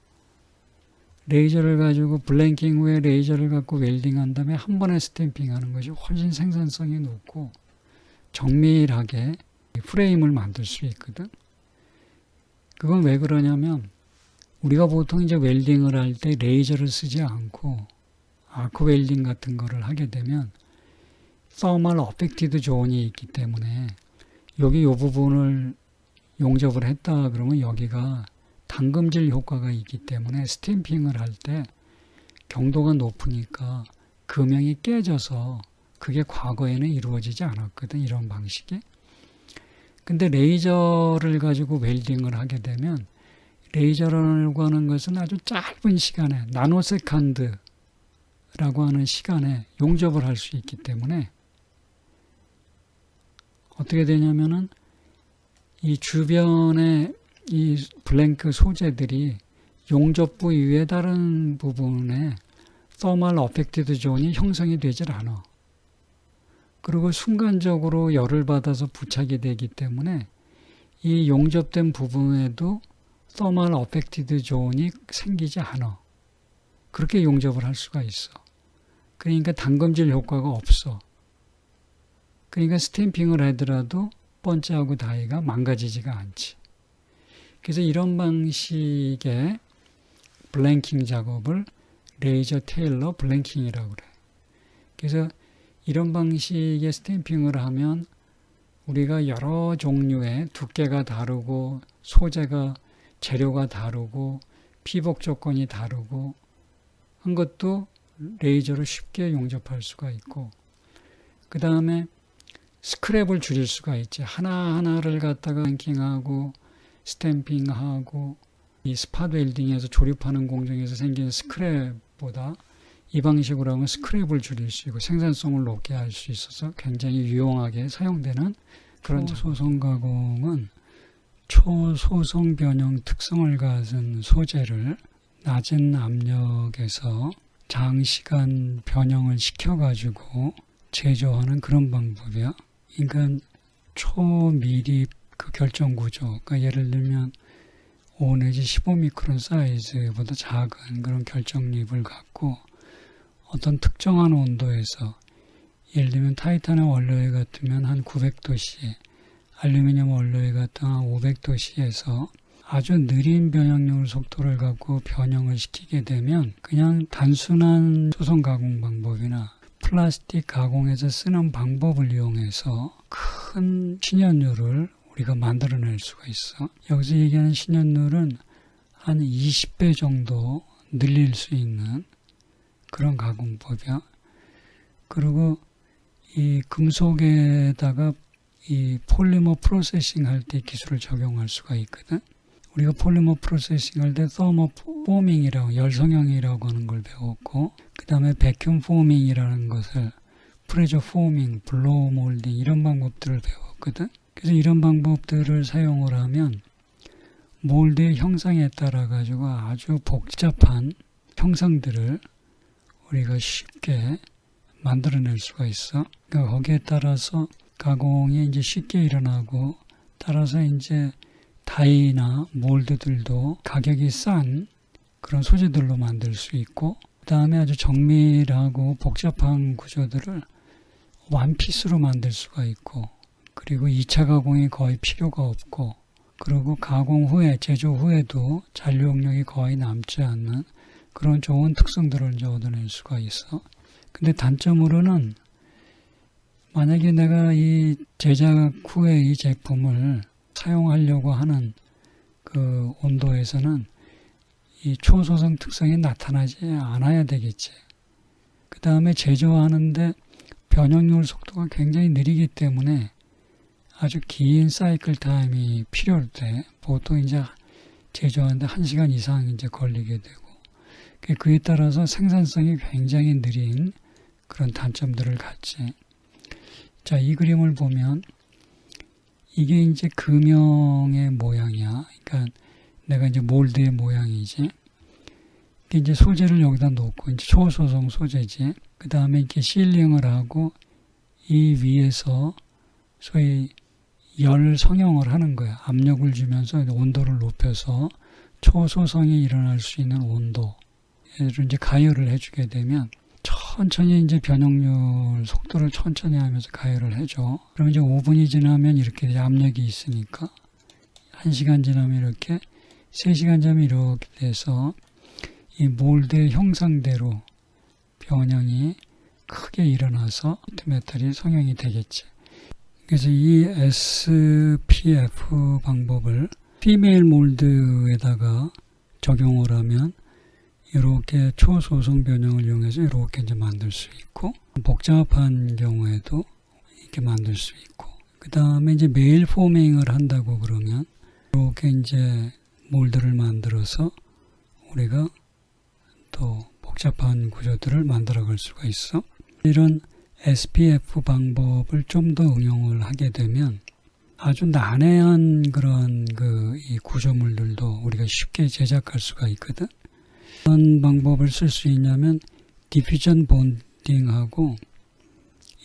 레이저를 가지고 블랭킹 후에 레이저를 갖고 웰딩한 다음에 한 번에 스탬핑하는 것이 훨씬 생산성이 높고 정밀하게 프레임을 만들 수 있거든. 그건 왜 그러냐면 우리가 보통 이제 웰딩을 할 때 레이저를 쓰지 않고 아크 웰딩 같은 거를 하게 되면 서멀 어펙티드 존이 있기 때문에 여기 이 부분을 용접을 했다 그러면 여기가 당금질 효과가 있기 때문에 스탬핑을 할 때 경도가 높으니까 금형이 깨져서 그게 과거에는 이루어지지 않았거든, 이런 방식이. 근데 레이저를 가지고 웰딩을 하게 되면 레이저라고 하는 것은 아주 짧은 시간에 나노세컨드라고 하는 시간에 용접을 할 수 있기 때문에 어떻게 되냐면은 이 주변에 이 블랭크 소재들이 용접부 이외에 다른 부분에 서멀 어펙티드 존이 형성이 되질 않아. 그리고 순간적으로 열을 받아서 부착이 되기 때문에 이 용접된 부분에도 서멀 어펙티드 존이 생기지 않아. 그렇게 용접을 할 수가 있어. 그러니까 당금질 효과가 없어. 그러니까 스탬핑을 하더라도 번지하고 다이가 망가지지가 않지. 그래서 이런 방식의 블랭킹 작업을 레이저 테일러 블랭킹이라고 그래. 그래서 이런 방식의 스탬핑을 하면 우리가 여러 종류의 두께가 다르고 소재가 재료가 다르고 피복 조건이 다르고 한 것도 레이저로 쉽게 용접할 수가 있고, 그 다음에 스크랩을 줄일 수가 있지. 하나하나를 갖다가 블랭킹하고 스탬핑하고 이 스팟 웰딩에서 조립하는 공정에서 생기는 스크랩보다 이 방식으로 하면 스크랩을 줄일 수 있고 생산성을 높게 할 수 있어서 굉장히 유용하게 사용되는 그런 초소성 가공은 초소성 변형 특성을 가진 소재를 낮은 압력에서 장시간 변형을 시켜가지고 제조하는 그런 방법이야. 그러니까 초미립 그 결정 구조, 그러니까 예를 들면 5 내지 15미크론 사이즈보다 작은 그런 결정립을 갖고 어떤 특정한 온도에서, 예를 들면 타이탄의 원료에 같으면 한 900도씨, 알루미늄 원료에 같으면 한 500도씨에서 아주 느린 변형률 속도를 갖고 변형을 시키게 되면 그냥 단순한 소성 가공 방법이나 플라스틱 가공에서 쓰는 방법을 이용해서 큰 신연율을 우리가 만들어낼 수가 있어. 여기서 얘기하는 신연율은 한 20배 정도 늘릴 수 있는 그런 가공법이야. 그리고 이 금속에다가 이 폴리머 프로세싱 할 때 기술을 적용할 수가 있거든. 우리가 폴리머 프로세싱 할 때 서머 포밍이라고, 열성형이라고 하는 걸 배웠고, 그 다음에 백큐ම් 포밍이라는 것을 프레저 포밍, 블로우 몰딩 이런 방법들을 배웠거든. 그래서 이런 방법들을 사용을 하면 몰드의 형상에 따라 가지고 아주 복잡한 형상들을 우리가 쉽게 만들어낼 수가 있어. 그러니까 거기에 따라서 가공이 이제 쉽게 일어나고, 따라서 이제 다이나 몰드들도 가격이 싼 그런 소재들로 만들 수 있고, 그 다음에 아주 정밀하고 복잡한 구조들을 원피스로 만들 수가 있고, 그리고 2차 가공이 거의 필요가 없고, 그리고 가공 후에, 제조 후에도 잔류용력이 거의 남지 않는 그런 좋은 특성들을 이제 얻어낼 수가 있어. 근데 단점으로는 만약에 내가 이 제작 후에 이 제품을 사용하려고 하는 그 온도에서는 이 초소성 특성이 나타나지 않아야 되겠지. 그 다음에 제조하는데 변형률 속도가 굉장히 느리기 때문에 아주 긴 사이클 타임이 필요할 보통 이제 제조하는데 1시간 이상 이제 걸리게 되고, 그에 따라서 생산성이 굉장히 느린 그런 단점들을 갖지. 자, 이 그림을 보면 이게 이제 금형의 모양이야. 그러니까 내가 이제 몰드의 모양이지. 이제 소재를 여기다 놓고, 이제 초소성 소재지. 그 다음에 이렇게 실링을 하고 이 위에서 소위 열 성형을 하는 거야. 압력을 주면서 온도를 높여서 초소성이 일어날 수 있는 온도, 얘를 이제 가열을 해주게 되면 천천히 이제 변형률 속도를 천천히 하면서 가열을 해줘. 그럼 이제 5분이 지나면 이렇게 압력이 있으니까 1시간 지나면 이렇게 3시간 지나면 이렇게 돼서 이 몰드의 형상대로 변형이 크게 일어나서 메탈이 성형이 되겠지. 그래서 이 SPF 방법을 피메일 몰드에다가 적용을 하면 이렇게 초소성 변형을 이용해서 이렇게 이제 만들 수 있고, 복잡한 경우에도 이렇게 만들 수 있고, 그 다음에 이제 메일 포밍을 한다고 그러면 이렇게 이제 몰드를 만들어서 우리가 또 복잡한 구조들을 만들어 갈 수가 있어. 이런 SPF 방법을 좀 더 응용을 하게 되면 아주 난해한 그런 이 구조물들도 우리가 쉽게 제작할 수가 있거든. 어떤 방법을 쓸 수 있냐면 디퓨전 본딩하고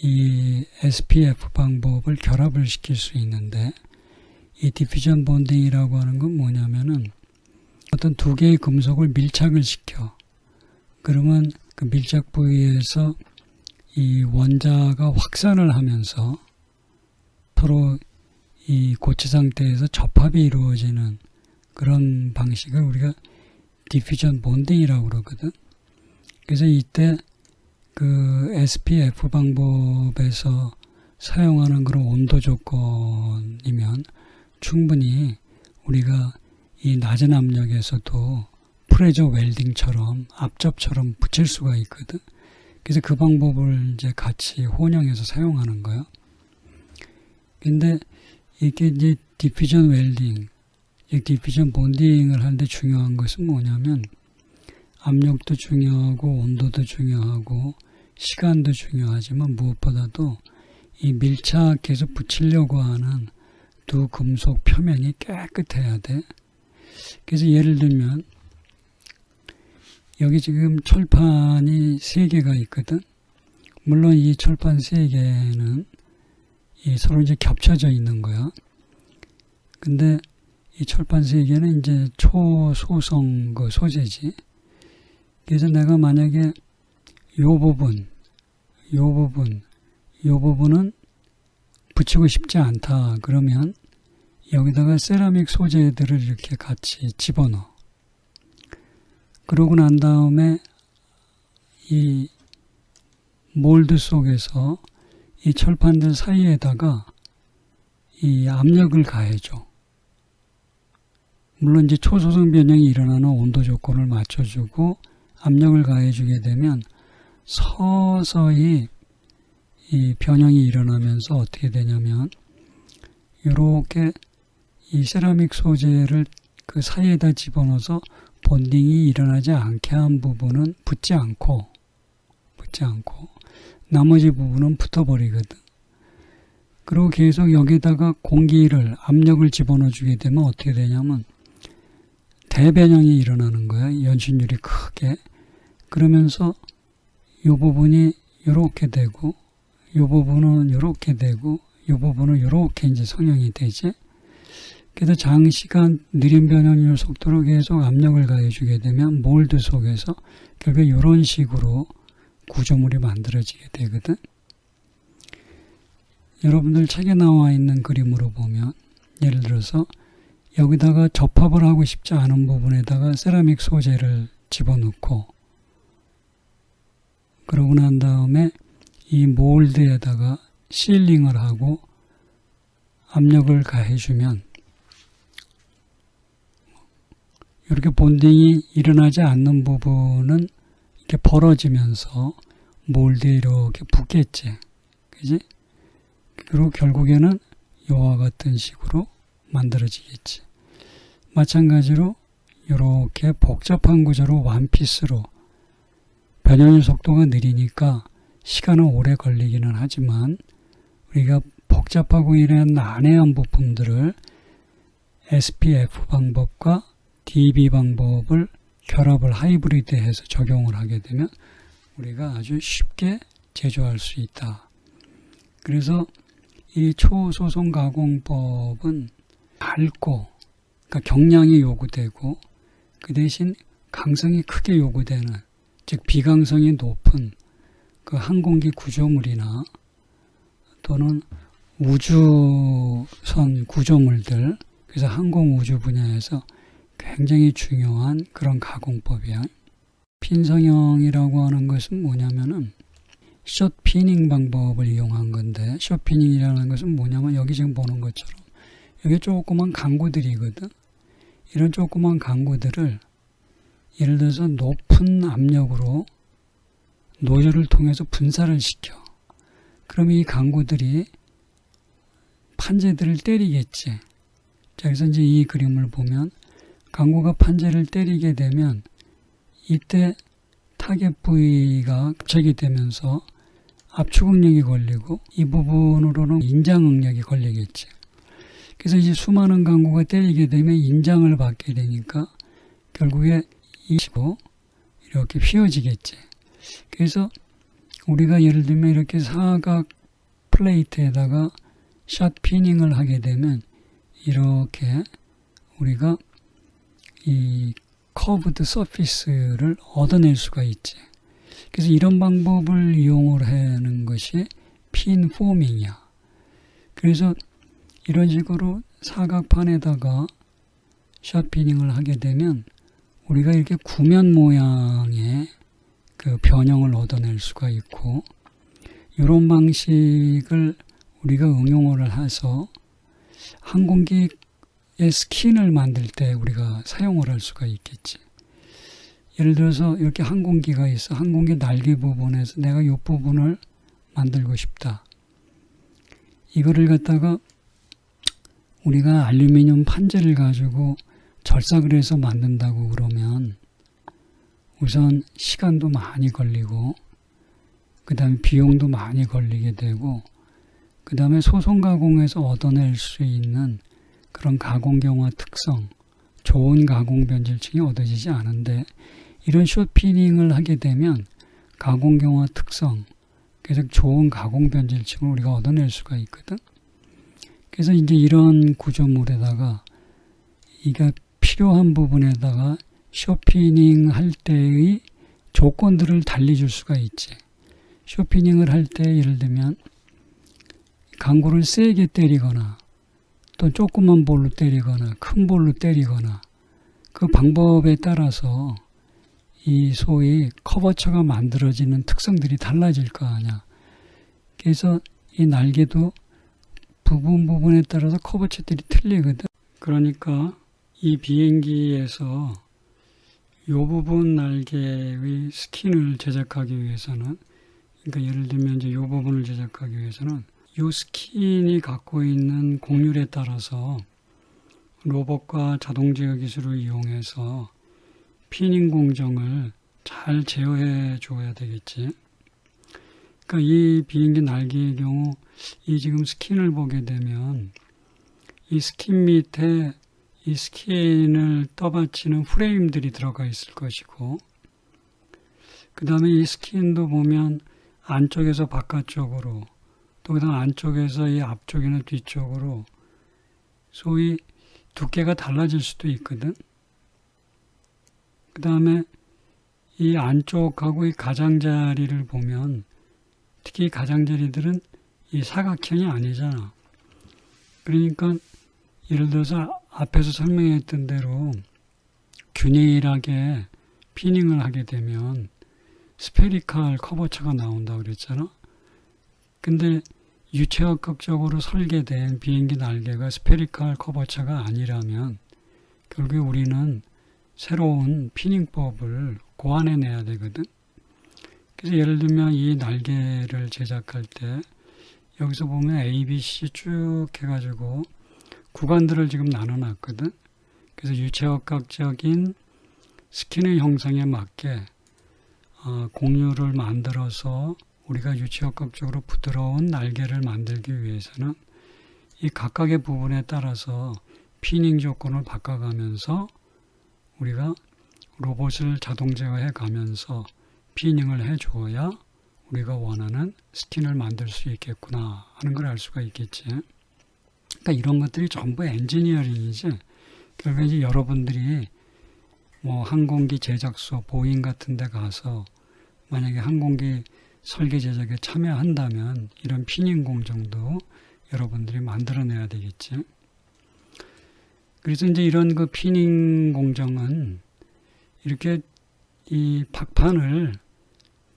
이 SPF 방법을 결합을 시킬 수 있는데, 이 디퓨전 본딩이라고 하는 건 뭐냐면은 어떤 두 개의 금속을 밀착을 시켜. 그러면 그 밀착 부위에서 이 원자가 확산을 하면서 서로 이 고체 상태에서 접합이 이루어지는 그런 방식을 우리가 디퓨전 본딩이라고 그러거든. 그래서 이때 그 SPF 방법에서 사용하는 그런 온도 조건이면 충분히 우리가 이 낮은 압력에서도 프레저 웰딩처럼 압접처럼 붙일 수가 있거든. 그래서 그 방법을 이제 같이 혼용해서 사용하는 거야. 근데 이게 이제 디퓨전 웰딩, 디퓨전 본딩을 하는데 중요한 것은 뭐냐면 압력도 중요하고 온도도 중요하고 시간도 중요하지만 무엇보다도 이 밀착해서 붙이려고 하는 두 금속 표면이 깨끗해야 돼. 그래서 예를 들면 여기 지금 철판이 3개가 있거든. 물론 이 철판 3개는 서로 이제 겹쳐져 있는 거야. 근데 이 철판 3개는 이제 초소성 그 소재지. 그래서 내가 만약에 요 부분은 붙이고 싶지 않다. 그러면 여기다가 세라믹 소재들을 이렇게 같이 집어넣어. 그러고 난 다음에 이 몰드 속에서 이 철판들 사이에다가 이 압력을 가해줘. 물론 이제 초소성 변형이 일어나는 온도 조건을 맞춰주고 압력을 가해주게 되면 서서히 이 변형이 일어나면서 어떻게 되냐면 이렇게 이 세라믹 소재를 그 사이에다 집어넣어서 본딩이 일어나지 않게 한 부분은 붙지 않고 나머지 부분은 붙어버리거든. 그리고 계속 여기다가 공기를 압력을 집어넣어 주게 되면 어떻게 되냐면 대변형이 일어나는 거야. 연신율이 크게. 그러면서 이 부분이 이렇게 되고 이 부분은 이렇게 되고 이 부분은 이렇게 이제 성형이 되지. 그래서 장시간 느린 변형률 속도로 계속 압력을 가해주게 되면 몰드 속에서 결국 이런 식으로 구조물이 만들어지게 되거든. 여러분들 책에 나와 있는 그림으로 보면 예를 들어서 여기다가 접합을 하고 싶지 않은 부분에다가 세라믹 소재를 집어넣고 그러고 난 다음에 이 몰드에다가 실링을 하고 압력을 가해주면 이렇게 본딩이 일어나지 않는 부분은 이렇게 벌어지면서 몰드에 이렇게 붙겠지. 그지? 그리고 결국에는 이와 같은 식으로 만들어지겠지. 마찬가지로 이렇게 복잡한 구조로 원피스로 변형의 속도가 느리니까 시간은 오래 걸리기는 하지만 우리가 복잡하고 이런 난해한 부품들을 SPF 방법과 DB 방법을 결합을 하이브리드해서 적용을 하게 되면 우리가 아주 쉽게 제조할 수 있다. 그래서 이 초소성 가공법은 밝고 그러니까 경량이 요구되고 그 대신 강성이 크게 요구되는, 즉 비강성이 높은 그 항공기 구조물이나 또는 우주선 구조물들, 그래서 항공우주 분야에서 굉장히 중요한 그런 가공법이야. 핀성형이라고 하는 것은 뭐냐면은 숏피닝 방법을 이용한 건데, 숏피닝이라는 것은 뭐냐면 여기 지금 보는 것처럼 여기 조그만 강구들이거든. 이런 조그만 강구들을 예를 들어서 높은 압력으로 노즐을 통해서 분사를 시켜. 그럼 이 강구들이 판재들을 때리겠지. 자, 그래서 이제 이 그림을 보면 강구가 판재를 때리게 되면 이때 타겟 부위가 갑자기 되면서 압축응력이 걸리고 이 부분으로는 인장응력이 걸리겠지. 그래서 이제 수많은 강구가 때리게 되면 인장을 받게 되니까 결국에 이치고 이렇게 휘어지겠지. 그래서 우리가 예를 들면 이렇게 사각 플레이트에다가 샷 피닝을 하게 되면 이렇게 우리가 이 커브드 서피스를 얻어낼 수가 있지. 그래서 이런 방법을 이용을 하는 것이 핀 포밍이야. 그래서 이런 식으로 사각판에다가 샷 피닝을 하게 되면 우리가 이렇게 구면 모양의 그 변형을 얻어낼 수가 있고, 이런 방식을 우리가 응용을 해서 항공기의 스킨을 만들 때 우리가 사용을 할 수가 있겠지. 예를 들어서 이렇게 항공기가 있어. 항공기 날개 부분에서 내가 이 부분을 만들고 싶다. 이거를 갖다가 우리가 알루미늄 판재를 가지고 절삭을 해서 만든다고 그러면 우선 시간도 많이 걸리고, 그 다음에 비용도 많이 걸리게 되고, 그 다음에 소송 가공에서 얻어낼 수 있는 그런 가공경화 특성, 좋은 가공 변질층이 얻어지지 않은데, 이런 숏피닝을 하게 되면 가공경화 특성, 그래서 좋은 가공 변질층을 우리가 얻어낼 수가 있거든. 그래서 이제 이런 구조물에다가 이가 필요한 부분에다가 숏피닝 할 때의 조건들을 달리줄 수가 있지. 숏피닝을 할 때 예를 들면 강구를 세게 때리거나 또 조그만 볼로 때리거나 큰 볼로 때리거나 그 방법에 따라서 이 소위 커버처가 만들어지는 특성들이 달라질 거 아니야. 그래서 이 날개도 부분에 따라서 커버처들이 틀리거든. 그러니까 이 비행기에서 이 부분 날개의 스킨을 제작하기 위해서는, 그러니까 예를 들면 이제 이 부분을 제작하기 위해서는 이 스킨이 갖고 있는 곡률에 따라서 로봇과 자동 제어 기술을 이용해서 피닝 공정을 잘 제어해 줘야 되겠지. 그러니까 이 비행기 날개의 경우 이 지금 스킨을 보게 되면 이 스킨 밑에 이 스킨을 떠받치는 프레임들이 들어가 있을 것이고, 그 다음에 이 스킨도 보면 안쪽에서 바깥쪽으로, 또 그다음 안쪽에서 이 앞쪽이나 뒤쪽으로 소위 두께가 달라질 수도 있거든. 그 다음에 이 안쪽하고 이 가장자리를 보면, 특히 가장자리들은 이 사각형이 아니잖아. 그러니까 예를 들어서 앞에서 설명했던 대로 균일하게 피닝을 하게 되면 스페리칼 커버처가 나온다고 그랬잖아. 근데 유체학적으로 설계된 비행기 날개가 스페리칼 커버처가 아니라면 결국에 우리는 새로운 피닝법을 고안해내야 되거든. 그래서 예를 들면 이 날개를 제작할 때 여기서 보면 A, B, C 쭉 해가지고 구간들을 지금 나눠놨거든. 그래서 유체역학적인 스킨의 형상에 맞게 곡률을 만들어서 우리가 유체역학적으로 부드러운 날개를 만들기 위해서는 이 각각의 부분에 따라서 피닝 조건을 바꿔가면서 우리가 로봇을 자동 제어해 가면서 피닝을 해줘야 우리가 원하는 스킨을 만들 수 있겠구나 하는 걸 알 수가 있겠지. 그러니까 이런 것들이 전부 엔지니어링이지. 결국에 이제 여러분들이 뭐 항공기 제작소 보잉 같은 데 가서 만약에 항공기 설계 제작에 참여한다면 이런 피닝 공정도 여러분들이 만들어내야 되겠지. 그래서 이제 이런 그 피닝 공정은 이렇게 이 박판을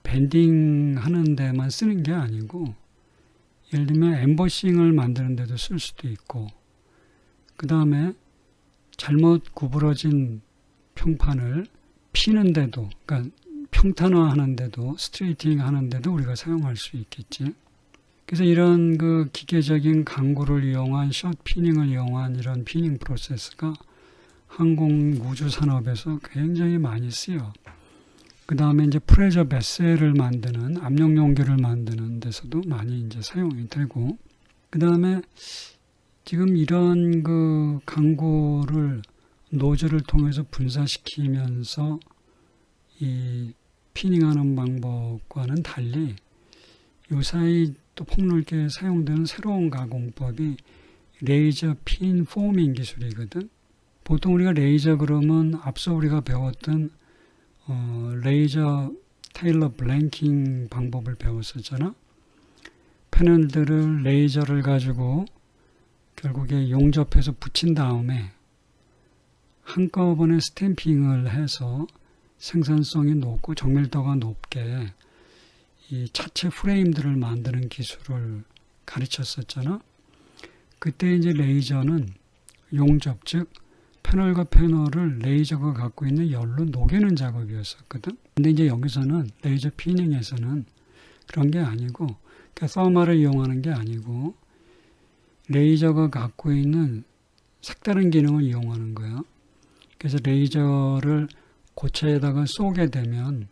밴딩 하는 데만 쓰는 게 아니고, 예를 들면 엠버싱을 만드는 데도 쓸 수도 있고, 그 다음에 잘못 구부러진 평판을 피는 데도, 그러니까 평탄화 하는 데도, 스트레이팅 하는 데도 우리가 사용할 수 있겠지. 그래서 이런 그 기계적인 강구를 이용한 숏 피닝을 이용한 이런 피닝 프로세스가 항공 우주 산업에서 굉장히 많이 쓰여. 그 다음에 이제 프레저 베셀을 만드는, 압력 용기를 만드는 데서도 많이 이제 사용이 되고, 그 다음에 지금 이런 그 강구를 노즐을 통해서 분사시키면서 이 피닝하는 방법과는 달리 요사이 또 폭넓게 사용되는 새로운 가공법이 레이저 핀 포밍 기술이거든. 보통 우리가 레이저 그러면 앞서 우리가 배웠던 레이저 테일러 블랭킹 방법을 배웠었잖아. 패널들을 레이저를 가지고 결국에 용접해서 붙인 다음에 한꺼번에 스탬핑을 해서 생산성이 높고 정밀도가 높게 이 차체 프레임들을 만드는 기술을 가르쳤었잖아. 그때 이제 레이저는 용접, 즉 패널과 패널을 레이저가 갖고 있는 열로 녹이는 작업이었었거든. 근데 이제 여기서는 레이저 피닝에서는 그런 게 아니고, 그러니까 서머를 이용하는 게 아니고 레이저가 갖고 있는 색다른 기능을 이용하는 거야. 그래서 레이저를 고체에다가 쏘게 되면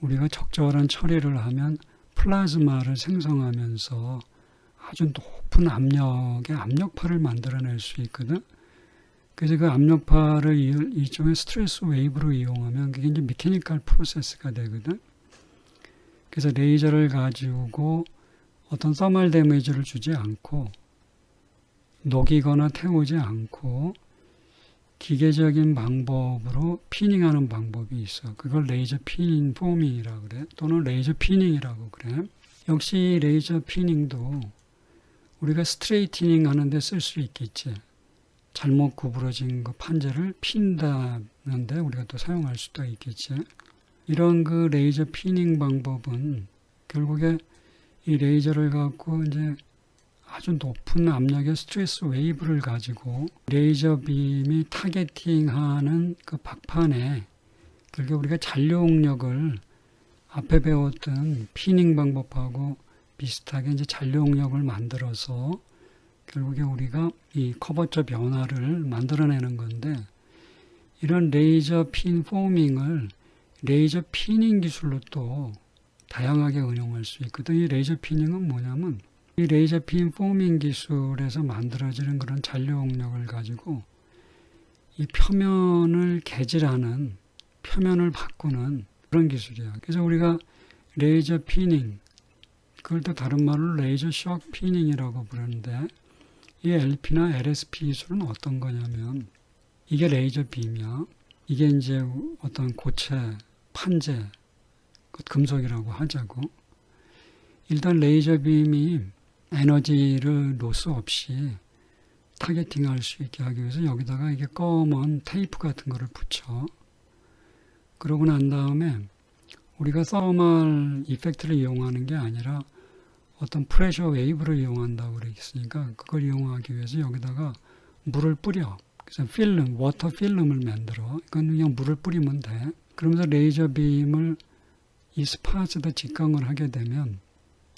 우리가 적절한 처리를 하면 플라즈마를 생성하면서 아주 높은 압력의 압력파를 만들어낼 수 있거든. 그래서 그 압력파를 일종의 스트레스 웨이브로 이용하면 그게 이제 미케니컬 프로세스가 되거든. 그래서 레이저를 가지고 어떤 서멀 데미지를 주지 않고 녹이거나 태우지 않고 기계적인 방법으로 피닝하는 방법이 있어. 그걸 레이저 피닝 포밍이라고 그래. 또는 레이저 피닝이라고 그래. 역시 레이저 피닝도 우리가 스트레이트닝 하는데 쓸 수 있겠지. 잘못 구부러진 그 판재를 핀다는데 우리가 또 사용할 수도 있겠지. 이런 그 레이저 피닝 방법은 결국에 이 레이저를 갖고 이제 아주 높은 압력의 스트레스 웨이브를 가지고 레이저 빔이 타겟팅하는 그 박판에 결국 우리가 잔류응력을 앞에 배웠던 피닝 방법하고 비슷하게 이제 잔류응력을 만들어서 결국에 우리가 이 커버처 변화를 만들어내는 건데, 이런 레이저 핀 포밍을 레이저 피닝 기술로 또 다양하게 응용할 수 있거든. 이 레이저 피닝은 뭐냐면 이 레이저 핀 포밍 기술에서 만들어지는 그런 잔류응력을 가지고 이 표면을 개질하는, 표면을 바꾸는 그런 기술이야. 그래서 우리가 레이저 피닝, 그걸 또 다른 말로 레이저 쇼 피닝이라고 부르는데, 이 LP나 LSP 기술은 어떤 거냐면 이게 레이저 빔이야. 이게 이제 어떤 고체, 판재, 금속이라고 하자고. 일단 레이저 빔이 에너지를 로스 없이 타겟팅할 수 있게 하기 위해서 여기다가 이게 검은 테이프 같은 거를 붙여. 그러고 난 다음에 우리가 서멀 이펙트를 이용하는 게 아니라 어떤 프레셔 웨이브를 이용한다고 그랬으니까 그걸 이용하기 위해서 여기다가 물을 뿌려. 그래서 필름, 워터 필름을 만들어. 이건 그냥 물을 뿌리면 돼. 그러면서 레이저 빔을 이 스팟에다 직광을 하게 되면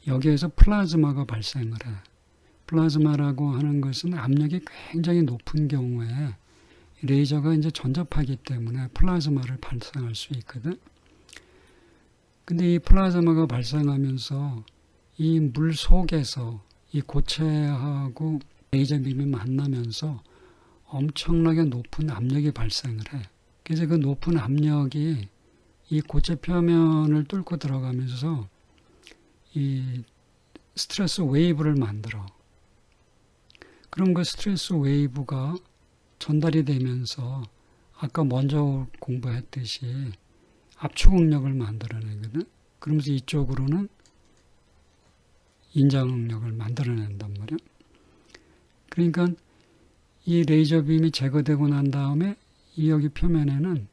여기에서 플라즈마가 발생을 해. 플라즈마라고 하는 것은 압력이 굉장히 높은 경우에 레이저가 이제 전접하기 때문에 플라즈마를 발생할 수 있거든. 근데 이 플라즈마가 발생하면서 이 물 속에서 이 고체하고 레이저 빔이 만나면서 엄청나게 높은 압력이 발생을 해. 그래서 그 높은 압력이 이 고체 표면을 뚫고 들어가면서 이 스트레스 웨이브를 만들어. 그럼 그 스트레스 웨이브가 전달이 되면서 아까 먼저 공부했듯이 압축응력을 만들어내거든. 그러면서 이쪽으로는 인장응력을 만들어낸단 말이야. 그러니까 이 레이저 빔이 제거되고 난 다음에 이 여기 표면에는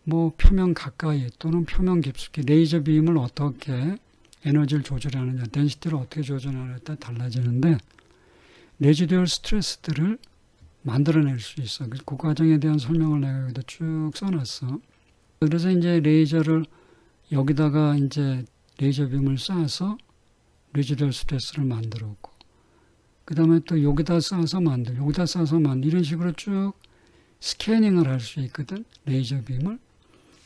뭐 표면 가까이 또는 표면 깊숙이 레이저 빔을 어떻게 에너지를 조절하느냐, 덴시티를 어떻게 조절하느냐에 따라 달라지는데 레지듀얼 스트레스들을 만들어낼 수 있어. 그 과정에 대한 설명을 내가 여기다 쭉 써놨어. 그래서 이제 레이저를 여기다가 이제 레이저 빔을 쏴서 레지듀얼 스트레스를 만들었고, 그 다음에 또 여기다 쏴서 만들고, 여기다 쏴서 만들고, 이런 식으로 쭉 스캐닝을 할 수 있거든, 레이저 빔을.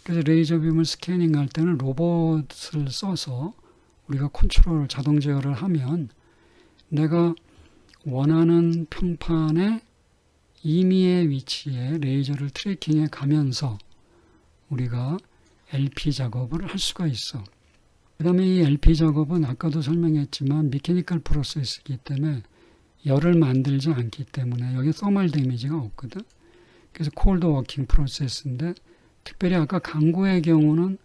그래서 레이저 빔을 스캐닝할 때는 로봇을 써서 우리가 컨트롤, 자동 제어를 하면 내가 원하는 평판의 임의의 위치에 레이저를 트래킹해 가면서 우리가 LP 작업을 할 수가 있어. 그 다음에 이 LP 작업은 아까도 설명했지만 미케니컬 프로세스이기 때문에 열을 만들지 않기 때문에 여기 서멀 데미지가 없거든. 그래서 콜드 워킹 프로세스인데 특별히 아까 강구의 경우는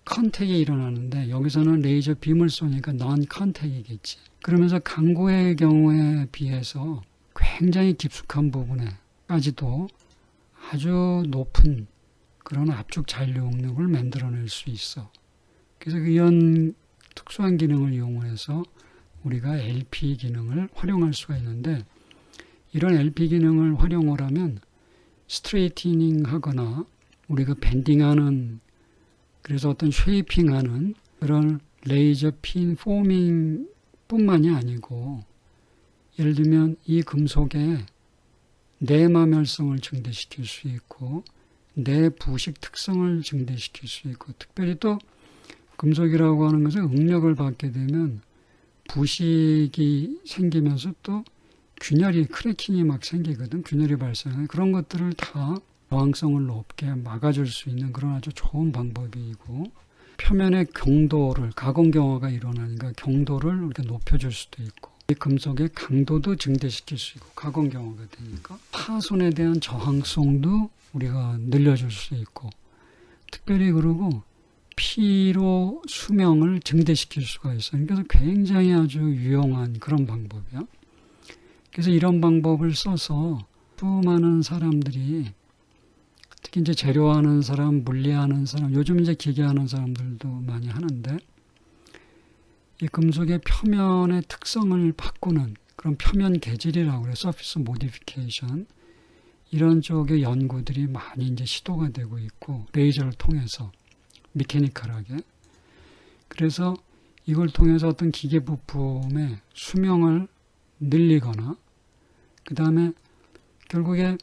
컨택이 일어나는데 여기서는 레이저 빔을 쏘니까 넌 컨택이겠지. 그러면서 강구의 경우에 비해서 굉장히 깊숙한 부분에까지도 아주 높은 그런 압축 잔류응력을 만들어낼 수 있어. 그래서 이런 특수한 기능을 이용해서 우리가 LP 기능을 활용할 수가 있는데 이런 LP 기능을 활용을 하면 스트레이트닝 하거나 우리가 밴딩하는 그래서 어떤 쉐이핑하는 그런 레이저 핀 포밍 뿐만이 아니고 예를 들면 이 금속의 내마멸성을 증대시킬 수 있고 내부식 특성을 증대시킬 수 있고 특별히 또 금속이라고 하는 것은 응력을 받게 되면 부식이 생기면서 또 균열이 크래킹이 막 생기거든. 균열이 발생하는 그런 것들을 다 저항성을 높게 막아줄 수 있는 그런 아주 좋은 방법이고 표면의 경도를 가공 경화가 일어나니까 경도를 이렇게 높여줄 수도 있고 이 금속의 강도도 증대시킬 수 있고 가공 경화가 되니까 파손에 대한 저항성도 우리가 늘려줄 수 있고 특별히 그리고 피로 수명을 증대시킬 수가 있어요. 그래서 굉장히 아주 유용한 그런 방법이야. 그래서 이런 방법을 써서 수많은 사람들이 특히 이제 재료하는 사람, 물리하는 사람, 요즘 이제 기계하는 사람들도 많이 하는데 이 금속의 표면의 특성을 바꾸는 그런 표면 개질이라고 그래요. 서피스 모디피케이션 이런 쪽의 연구들이 많이 이제 시도가 되고 있고 레이저를 통해서 미케니컬하게 그래서 이걸 통해서 어떤 기계 부품의 수명을 늘리거나 그 다음에 결국에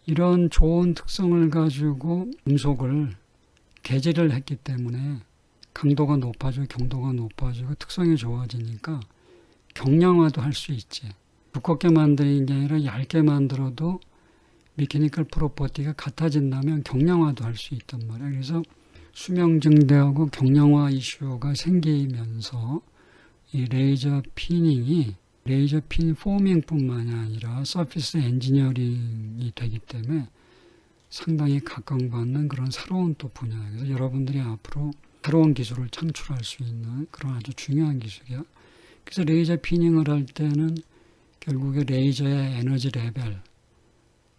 이런 좋은 특성을 가지고 금속을 개질을 했기 때문에 강도가 높아지고 경도가 높아지고 특성이 좋아지니까 경량화도 할 수 있지. 두껍게 만드는 게 아니라 얇게 만들어도 미케니컬 프로퍼티가 같아진다면 경량화도 할 수 있단 말이야. 그래서 수명 증대하고 경량화 이슈가 생기면서 이 레이저 피닝이 레이저 핀 포밍뿐만이 아니라 서피스 엔지니어링이 되기 때문에 상당히 각광받는 그런 새로운 또 분야예요. 그래서 여러분들이 앞으로 새로운 기술을 창출할 수 있는 그런 아주 중요한 기술이야. 그래서 레이저 피닝을 할 때는 결국에 레이저의 에너지 레벨,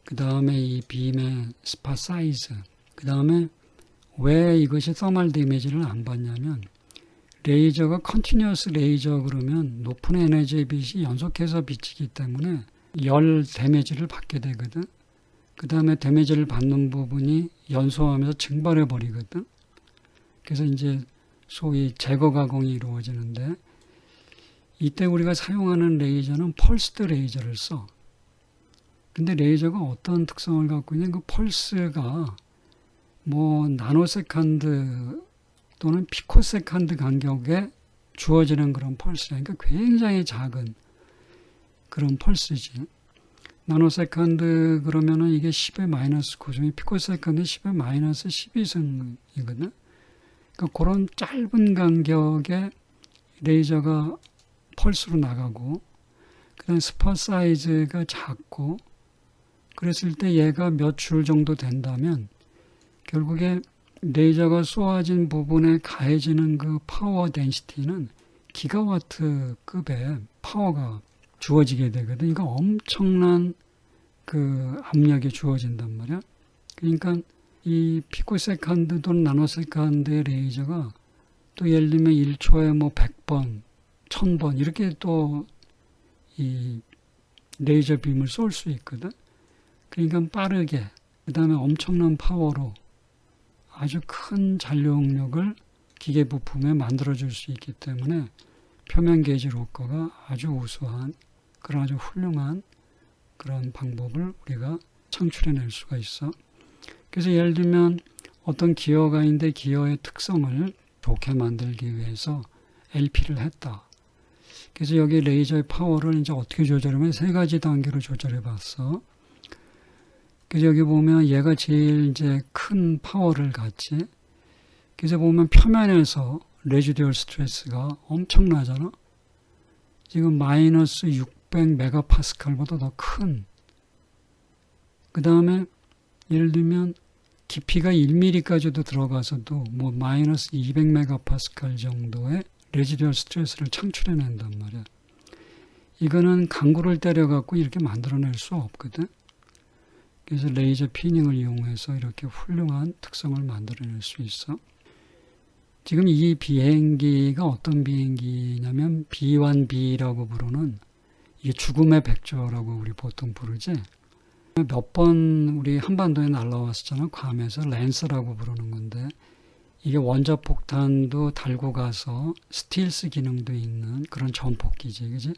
그 다음에 이 빔의 스팟 사이즈, 그 다음에 왜 이것이 서멀 데미지를 안 받냐면 레이저가 컨티뉴어스 레이저 그러면 높은 에너지의 빛이 연속해서 비치기 때문에 열 데미지를 받게 되거든. 그 다음에 데미지를 받는 부분이 연소하면서 증발해 버리거든. 그래서 이제 소위 제거 가공이 이루어지는데 이때 우리가 사용하는 레이저는 펄스드 레이저를 써. 근데 레이저가 어떤 특성을 갖고 있냐면 그 펄스가 뭐 나노세컨드 또는 피코세컨드 간격에 주어지는 그런 펄스야. 그러니까 굉장히 작은 그런 펄스지. 나노세컨드 그러면은 이게 10의 마이너스 9승이 피코세컨드 10의 마이너스 12승이거든. 그러니까 그런 짧은 간격에 레이저가 펄스로 나가고 그다음에 스팟 사이즈가 작고 그랬을 때 얘가 몇 줄 정도 된다면 결국에 레이저가 쏘아진 부분에 가해지는 그 파워 덴시티는 기가와트급의 파워가 주어지게 되거든. 그러니까 엄청난 그 압력이 주어진단 말이야. 그러니까 이 피코세컨드 또는 나노세컨드의 레이저가 또 예를 들면 1초에 뭐 100번, 1000번 이렇게 또 이 레이저 빔을 쏠 수 있거든. 그러니까 빠르게, 그 다음에 엄청난 파워로 아주 큰 잔용력을 기계 부품에 만들어줄 수 있기 때문에 표면 게이지 로커가 아주 우수한 그런 아주 훌륭한 그런 방법을 우리가 창출해낼 수가 있어. 그래서 예를 들면 어떤 기어가 있는데 기어의 특성을 좋게 만들기 위해서 LP를 했다. 그래서 여기 레이저의 파워를 이제 어떻게 조절하면 세 가지 단계로 조절해 봤어. 그래서 여기 보면 얘가 제일 이제 큰 파워를 갖지. 그래서 보면 표면에서 레지듀얼 스트레스가 엄청나잖아. 지금 마이너스 600 메가파스칼보다 더 큰. 그 다음에 예를 들면 깊이가 1mm까지도 들어가서도 뭐 마이너스 200 메가파스칼 정도의 레지듀얼 스트레스를 창출해낸단 말이야. 이거는 강구를 때려갖고 이렇게 만들어낼 수 없거든. 그래서 레이저 피닝을 이용해서 이렇게 훌륭한 특성을 만들어낼 수 있어. 지금 이 비행기가 어떤 비행기냐면 B1B라고 부르는 이게 죽음의 백조라고 우리 보통 부르지. 몇 번 우리 한반도에 날라왔었잖아. 괌에서 랜스라고 부르는 건데 이게 원자폭탄도 달고 가서 스틸스 기능도 있는 그런 전폭기지, 그지?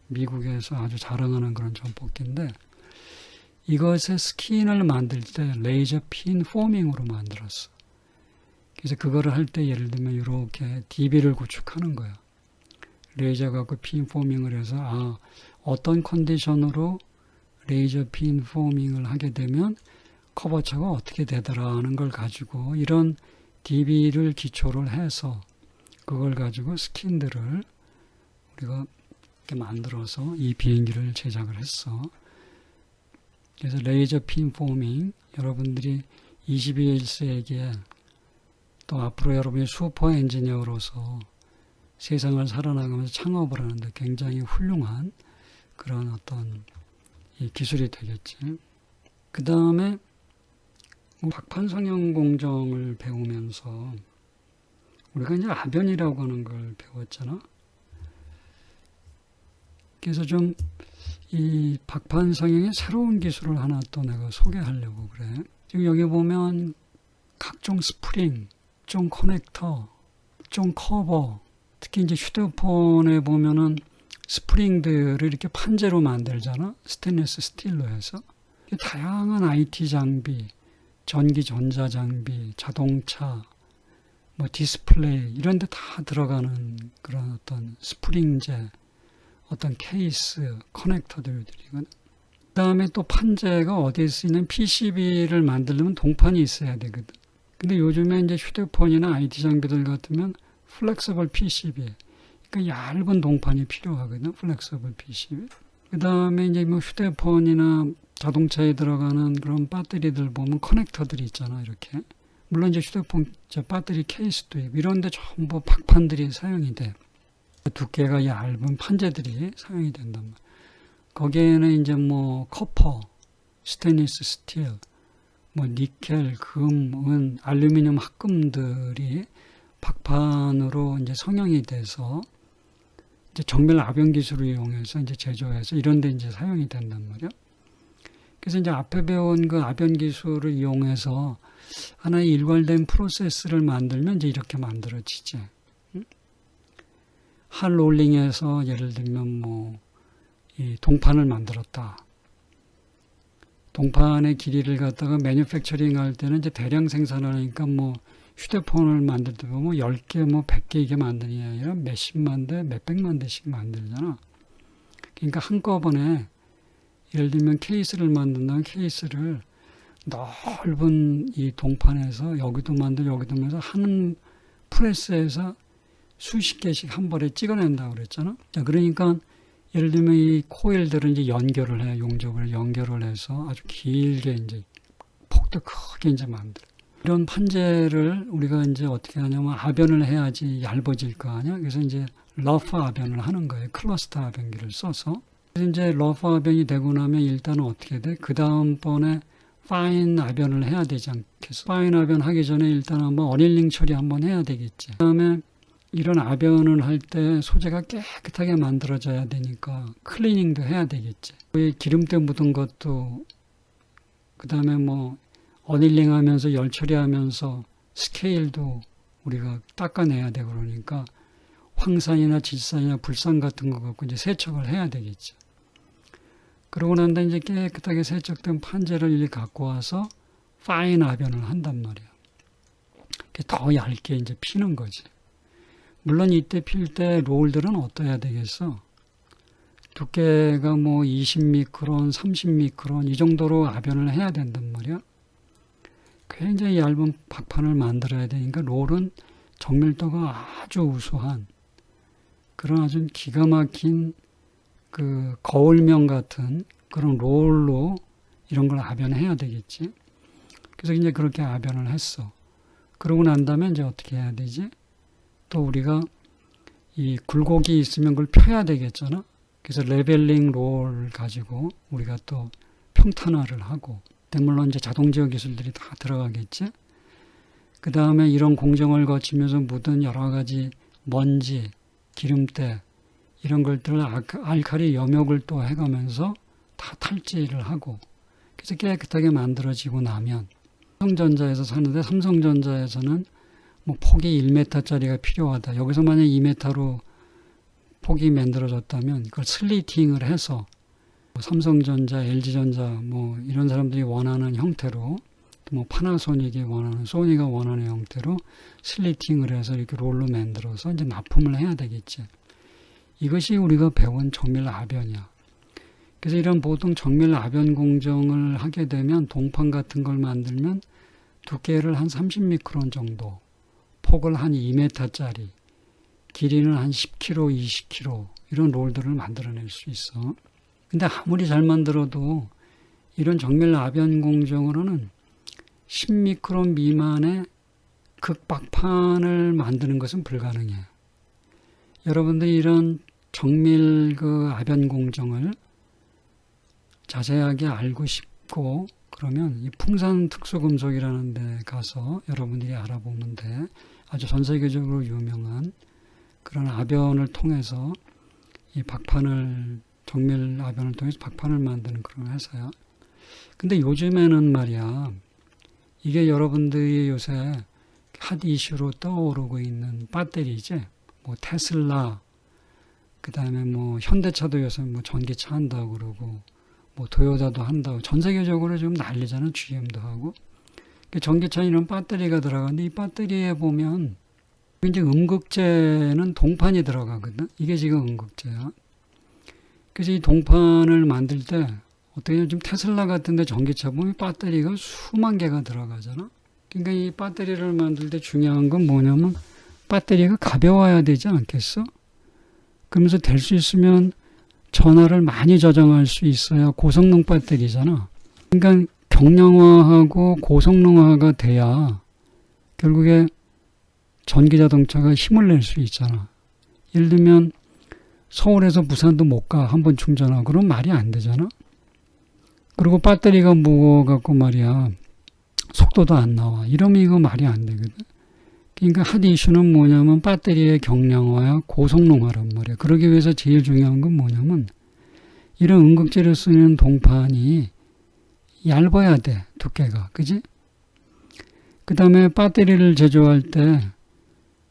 미국에서 아주 자랑하는 그런 전폭기인데 이것의 스킨을 만들 때 레이저 핀 포밍으로 만들었어. 그래서 그거를 할 때 예를 들면 이렇게 DB를 구축하는 거야. 레이저 갖고 핀 포밍을 해서 어떤 컨디션으로 레이저 핀 포밍을 하게 되면 커버처가 어떻게 되더라는 걸 가지고 이런 DB를 기초를 해서 그걸 가지고 스킨들을 우리가 이렇게 만들어서 이 비행기를 제작을 했어. 그래서 레이저 핀 포밍 여러분들이 21세기에 또 앞으로 여러분이 슈퍼 엔지니어로서 세상을 살아나가면서 창업을 하는데 굉장히 훌륭한 그런 어떤 이 기술이 되겠지. 그 다음에 박판 성형 공정을 배우면서 우리가 이제 아변이라고 하는 걸 배웠잖아. 그래서 좀 이 박판 성형의 새로운 기술을 하나 또 내가 소개하려고 그래. 지금 여기 보면 각종 스프링, 각종 커넥터, 각종 커버, 특히 이제 휴대폰에 보면은 스프링들을 이렇게 판재로 만들잖아. 스테인리스 스틸로 해서. 다양한 IT 장비, 전기 전자 장비, 자동차, 뭐 디스플레이 이런 데 다 들어가는 그런 어떤 스프링제, 어떤 케이스, 커넥터들이거든. 그 다음에 또 판재가 어디에 쓰이는 PCB를 만들려면 동판이 있어야 되거든. 근데 요즘에 이제 휴대폰이나 IT 장비들 같으면 플렉서블 PCB, 그러니까 얇은 동판이 필요하거든. 플렉서블 PCB. 그 다음에 이제 뭐 휴대폰이나 자동차에 들어가는 그런 배터리들 보면 커넥터들이 있잖아, 이렇게. 물론 이제 휴대폰 배터리 케이스도 있고 이런 데 전부 박판들이 사용이 돼. 두께가 얇은 판재들이 사용이 된단 말이야. 거기에는 이제 뭐 커퍼, 스테인리스 스틸, 뭐 니켈, 금, 은, 알루미늄 합금들이 박판으로 이제 성형이 돼서 이제 정밀 압연 기술을 이용해서 이제 제조해서 이런 데 이제 사용이 된단 말이야. 그래서 이제 앞에 배운 그 압연 기술을 이용해서 하나의 일괄된 프로세스를 만들면 이제 이렇게 만들어지지. 할 롤링에서 예를 들면 뭐 이 동판을 만들었다. 동판의 길이를 갖다가 매뉴팩처링 할 때는 이제 대량 생산하니까 뭐 휴대폰을 만들 때 보면 10개, 뭐 100개 이게 만드는 게 아니라 몇십만 대, 몇백만 대씩 만들잖아. 그러니까 한꺼번에 예를 들면 케이스를 만든다면 케이스를 넓은 이 동판에서 여기도 만들고 여기도 만들어서 한 프레스에서 수십 개씩 한 번에 찍어낸다고 그랬잖아. 자, 그러니까 예를 들면 이 코일들은 이제 연결을 해요. 용접을 연결을 해서 아주 길게 이제 폭도 크게 이제 만들어. 이런 판재를 우리가 이제 어떻게 하냐면 아변을 해야지 얇아질 거 아니야. 그래서 이제 러프 아변을 하는 거예요. 클러스터 아변기를 써서. 그래서 이제 러프 아변이 되고 나면 일단은 어떻게 돼? 그 다음번에 파인 아변을 해야 되지 않겠어? 파인 아변 하기 전에 일단 한번 어닐링 처리 한번 해야 되겠지. 그 다음에 이런 아변을 할 때 소재가 깨끗하게 만들어져야 되니까 클리닝도 해야 되겠지. 기름때 묻은 것도 그 다음에 뭐 어닐링 하면서 열 처리하면서 스케일도 우리가 닦아내야 되고 그러니까 황산이나 질산이나 불산 같은 거 갖고 이제 세척을 해야 되겠죠. 그러고 난 다음에 이제 깨끗하게 세척된 판재를 이렇게 갖고 와서 파인 아변을 한단 말이야. 더 얇게 이제 피는 거지. 물론 이때 필 때 롤들은 어떠해야 되겠어? 두께가 뭐 20미크론, 30미크론 이 정도로 아변을 해야 된단 말이야. 굉장히 얇은 박판을 만들어야 되니까 롤은 정밀도가 아주 우수한 그런 아주 기가 막힌 그 거울명 같은 그런 롤로 이런 걸 아변해야 되겠지. 그래서 이제 그렇게 아변을 했어. 그러고 난 다음에 이제 어떻게 해야 되지? 또 우리가 이 굴곡이 있으면 그걸 펴야 되겠잖아. 그래서 레벨링 롤 가지고 우리가 또 평탄화를 하고, 물론 이제 자동 제어 기술들이 다 들어가겠지. 그 다음에 이런 공정을 거치면서 묻은 여러 가지 먼지, 기름때 이런 것들을 알칼리 염욕을 또 해가면서 다 탈지를 하고, 그래서 깨끗하게 만들어지고 나면 삼성전자에서 사는데 삼성전자에서는 뭐 폭이 1m짜리가 필요하다. 여기서 만약 2m로 폭이 만들어졌다면 그걸 슬리팅을 해서 삼성전자, LG전자 뭐 이런 사람들이 원하는 형태로, 뭐 파나소닉이 원하는, 소니가 원하는 형태로 슬리팅을 해서 이렇게 롤로 만들어서 이제 납품을 해야 되겠지. 이것이 우리가 배운 정밀 아변이야. 그래서 이런 보통 정밀 아변 공정을 하게 되면 동판 같은 걸 만들면 두께를 한 30미크론 정도, 폭을 한 2m짜리, 길이는 한 10km, 20km 이런 롤들을 만들어낼 수 있어. 근데 아무리 잘 만들어도 이런 정밀 아변 공정으로는 10미크론 미만의 극박판을 만드는 것은 불가능해. 여러분들이 이런 정밀 그 아변 공정을 자세하게 알고 싶고 그러면 이 풍산 특수금속이라는 데 가서 여러분들이 알아보면 돼. 아주 전 세계적으로 유명한 그런 아변을 통해서 이 박판을, 정밀 아변을 통해서 박판을 만드는 그런 회사야. 근데 요즘에는 말이야, 이게 여러분들이 요새 핫 이슈로 떠오르고 있는 배터리지. 뭐 테슬라, 그 다음에 뭐 현대차도 요새 뭐 전기차 한다고 그러고, 뭐 도요타도 한다고, 전 세계적으로 좀 난리잖아. GM도 하고. 전기차 이런 배터리가 들어가는데 이 배터리에 보면 이제 음극재는 동판이 들어가거든. 이게 지금 음극재야. 그래서 이 동판을 만들 때 어떻게 좀 테슬라 같은데 전기차 보면 배터리가 수만 개가 들어가잖아. 그러니까 이 배터리를 만들 때 중요한 건 뭐냐면 배터리가 가벼워야 되지 않겠어? 그러면서 될 수 있으면 전하를 많이 저장할 수 있어야 고성능 배터리잖아. 그러니까 경량화하고 고성능화가 돼야 결국에 전기자동차가 힘을 낼 수 있잖아. 예를 들면 서울에서 부산도 못 가. 한번 충전하고. 그럼 말이 안 되잖아. 그리고 배터리가 무거워갖고 말이야. 속도도 안 나와. 이러면 이거 말이 안 되거든. 그러니까 핫 이슈는 뭐냐면 배터리의 경량화야 고성능화란 말이야. 그러기 위해서 제일 중요한 건 뭐냐면 이런 음극재를 쓰는 동판이 얇아야 돼. 두께가. 그지? 그 다음에 배터리를 제조할 때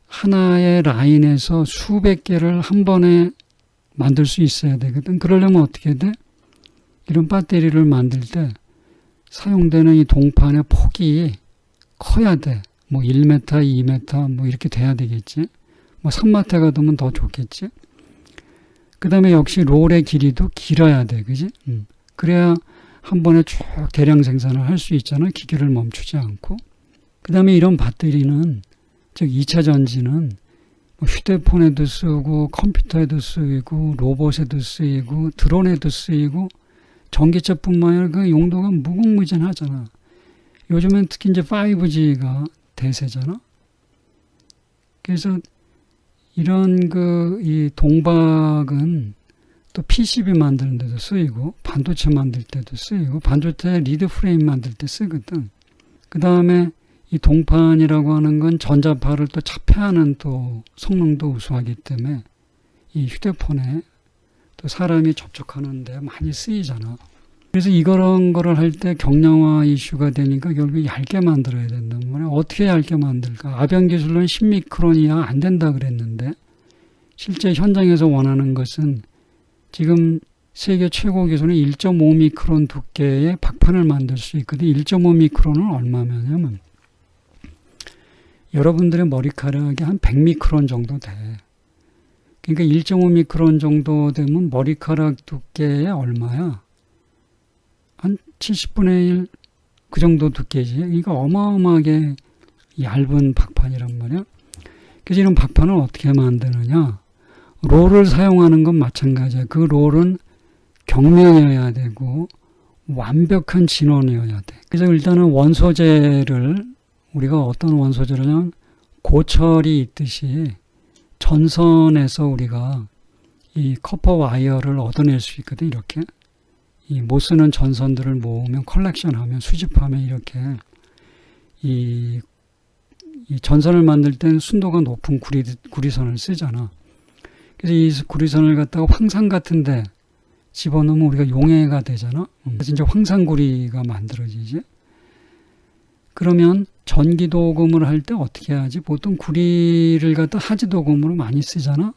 하나의 라인에서 수백 개를 한 번에 만들 수 있어야 되거든. 그러려면 어떻게 돼? 이런 배터리를 만들 때 사용되는 이 동판의 폭이 커야 돼. 뭐 1m, 2m 뭐 이렇게 돼야 되겠지. 뭐 3m가 되면 더 좋겠지. 그 다음에 역시 롤의 길이도 길어야 돼. 그지? 그래야 한 번에 쭉 대량 생산을 할 수 있잖아. 기계를 멈추지 않고. 그 다음에 이런 배터리는, 즉 2차 전지는 휴대폰에도 쓰고 컴퓨터에도 쓰이고 로봇에도 쓰이고 드론에도 쓰이고 전기차뿐만 아니라 그 용도가 무궁무진하잖아. 요즘엔 특히 이제 5G가 대세잖아. 그래서 이런 이 동박은 또 PCB 만드는 데도 쓰이고 반도체 만들 때도 쓰이고 반도체 리드 프레임 만들 때 쓰거든. 그 다음에 이 동판이라고 하는 건 전자파를 또 차폐하는 또 성능도 우수하기 때문에 이 휴대폰에 또 사람이 접촉하는 데 많이 쓰이잖아. 그래서 이런 거를 할 때 경량화 이슈가 되니까 결국 얇게 만들어야 된단 말이야. 어떻게 얇게 만들까? 아변 기술로는 10미크론 이하 안 된다 그랬는데 실제 현장에서 원하는 것은 지금 세계 최고 기술은 1.5미크론 두께의 박판을 만들 수 있거든. 1.5미크론은 얼마냐면 여러분들의 머리카락이 한 100미크론 정도 돼. 그러니까 1.5미크론 정도 되면 머리카락 두께의 얼마야? 한 70분의 1 그 정도 두께지. 그러니까 어마어마하게 얇은 박판이란 말이야. 그래서 이런 박판을 어떻게 만드느냐. 롤을 사용하는 건 마찬가지야. 그 롤은 경명이어야 되고 완벽한 진원이어야 돼. 그래서 일단은 원소재를 우리가 어떤 원소재를 하냐면 고철이 있듯이 전선에서 우리가 이 커퍼 와이어를 얻어낼 수 있거든. 이렇게 이 못 쓰는 전선들을 모으면 컬렉션하면 수집하면 이렇게 이 전선을 만들 때는 순도가 높은 구리선을 쓰잖아. 그래서 이 구리선을 갖다가 황산 같은데 집어넣으면 우리가 용해가 되잖아. 그래서 이제 황산구리가 만들어지지. 그러면 전기도금을 할 때 어떻게 하지? 보통 구리를 갖다 하지도금으로 많이 쓰잖아.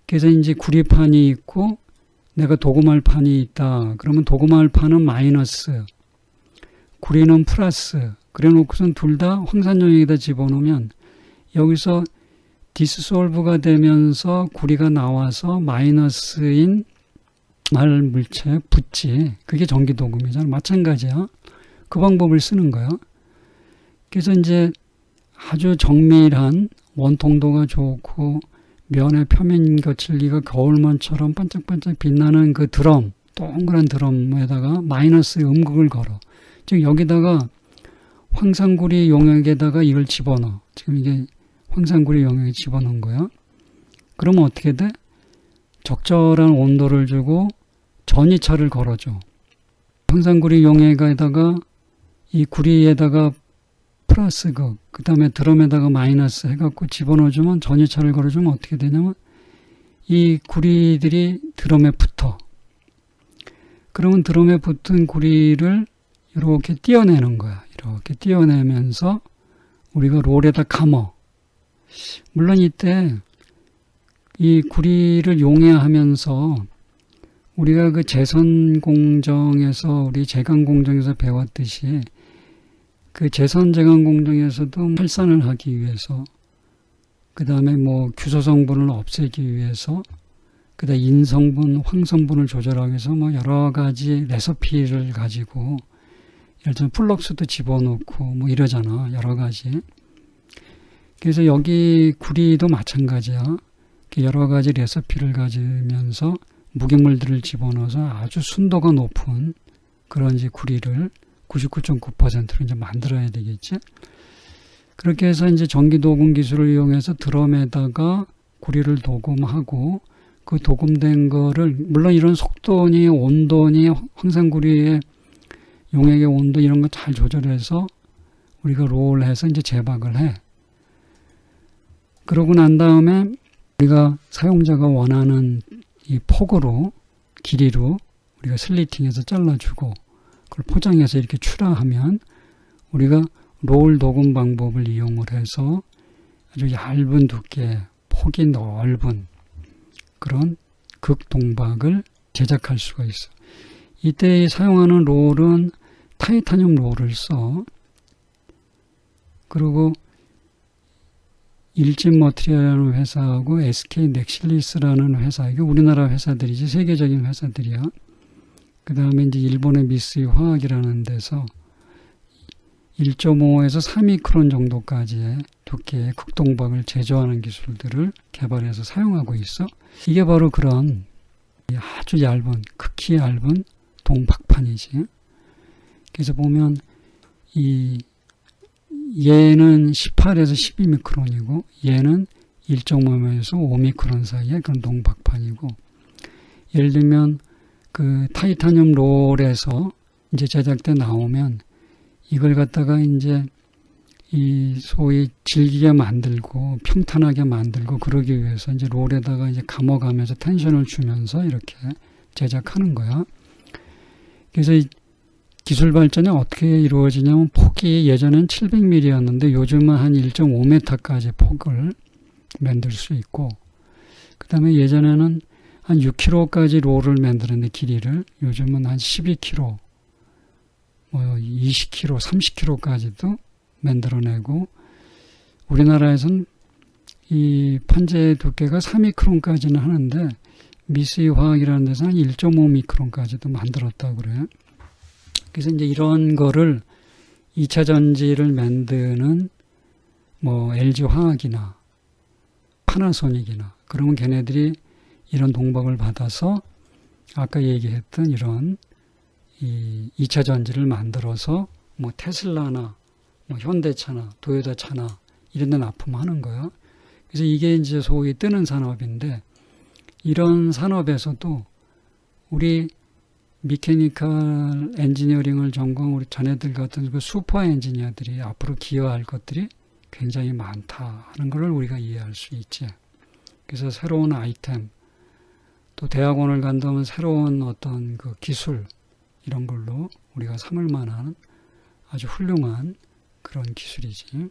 그래서 이제 구리판이 있고 내가 도금할 판이 있다. 그러면 도금할 판은 마이너스, 구리는 플러스. 그래 놓고선 둘 다 황산용액에다 집어넣으면 여기서 디스솔브가 되면서 구리가 나와서 마이너스인 말 물체에 붙지. 그게 전기도금이잖아. 마찬가지야. 그 방법을 쓰는 거야. 그래서 이제 아주 정밀한 원통도가 좋고 면의 표면 거칠기가 거울만처럼 반짝반짝 빛나는 그 드럼, 동그란 드럼에다가 마이너스 음극을 걸어. 즉 여기다가 황산구리 용액에다가 이걸 집어넣어. 지금 이게 황산구리 용액에 집어넣은 거야. 그러면 어떻게 돼? 적절한 온도를 주고 전이차를 걸어줘. 황산구리 용액에다가 이 구리에다가 플러스 그 다음에 드럼에다가 마이너스 해갖고 집어넣어주면 전이차를 걸어주면 어떻게 되냐면 이 구리들이 드럼에 붙어. 그러면 드럼에 붙은 구리를 이렇게 띄어내는 거야. 이렇게 띄어내면서 우리가 롤에다 감어. 물론 이때 이 구리를 용해하면서 우리가 그 재선 공정에서 우리 제강 공정에서 배웠듯이 그 재선 제강 공정에서도 활산을 하기 위해서 그 다음에 뭐 규소 성분을 없애기 위해서 그 다음에 인성분, 황성분을 조절하기 위해서 뭐 여러 가지 레시피를 가지고 예를 들면 플럭스도 집어넣고 뭐 이러잖아. 여러 가지. 그래서 여기 구리도 마찬가지야. 여러 가지 레시피를 가지면서 무게물들을 집어넣어서 아주 순도가 높은 그런 이제 구리를 99.9%로 이제 만들어야 되겠지. 그렇게 해서 이제 전기도금 기술을 이용해서 드럼에다가 구리를 도금하고 그 도금된 거를 물론 이런 속도니 온도니 황산구리의 용액의 온도 이런 거 잘 조절해서 우리가 롤해서 이제 제박을 해. 그러고 난 다음에 우리가 사용자가 원하는 이 폭으로 길이로 우리가 슬리팅해서 잘라주고 그걸 포장해서 이렇게 출하하면 우리가 롤 도금 방법을 이용을 해서 아주 얇은 두께, 폭이 넓은 그런 극동박을 제작할 수가 있어. 이때 사용하는 롤은 타이타늄 롤을 써. 그리고 일진머티리얼이라는 회사하고 SK 넥실리스라는 회사, 이게 우리나라 회사들이지 세계적인 회사들이야. 그 다음에 이제 일본의 미쓰이 화학이라는 데서 1.5에서 3미크론 정도까지의 두께의 극동박을 제조하는 기술들을 개발해서 사용하고 있어. 이게 바로 그런 아주 얇은, 극히 얇은 동박판이지. 그래서 보면 얘는 18에서 12미크론이고 얘는 1.5에서 5미크론 사이의 그런 동박판이고, 예를 들면 그 타이타늄 롤에서 이제 제작돼 나오면 이걸 갖다가 이제 이 소위 질기게 만들고 평탄하게 만들고 그러기 위해서 이제 롤에다가 이제 감아가면서 텐션을 주면서 이렇게 제작하는 거야. 그래서 이 기술 발전이 어떻게 이루어지냐면 폭이 예전엔 700mm였는데 요즘은 한 1.5m까지 폭을 만들 수 있고, 그 다음에 예전에는 한 6km까지 롤을 만드는데 길이를 요즘은 한 12km, 뭐 20km, 30km까지도 만들어내고, 우리나라에서는 이 판재 두께가 3미크론까지는 하는데 미쓰이 화학이라는 데서 한 1.5미크론까지도 만들었다고 그래요. 그래서 이제 이런 거를 2차 전지를 만드는 뭐 LG 화학이나 파나소닉이나 그러면 걔네들이 이런 동박을 받아서 아까 얘기했던 이런 이 2차 전지를 만들어서 뭐 테슬라나 뭐 현대차나 도요타차나 이런 데 납품하는 거예요. 그래서 이게 이제 소위 뜨는 산업인데, 이런 산업에서도 우리 미케니컬 엔지니어링을 전공한 우리 자네들 같은 그 슈퍼 엔지니어들이 앞으로 기여할 것들이 굉장히 많다 하는 것을 우리가 이해할 수 있지. 그래서 새로운 아이템, 또 대학원을 간다면 새로운 어떤 그 기술, 이런 걸로 우리가 삼을 만한 아주 훌륭한 그런 기술이지.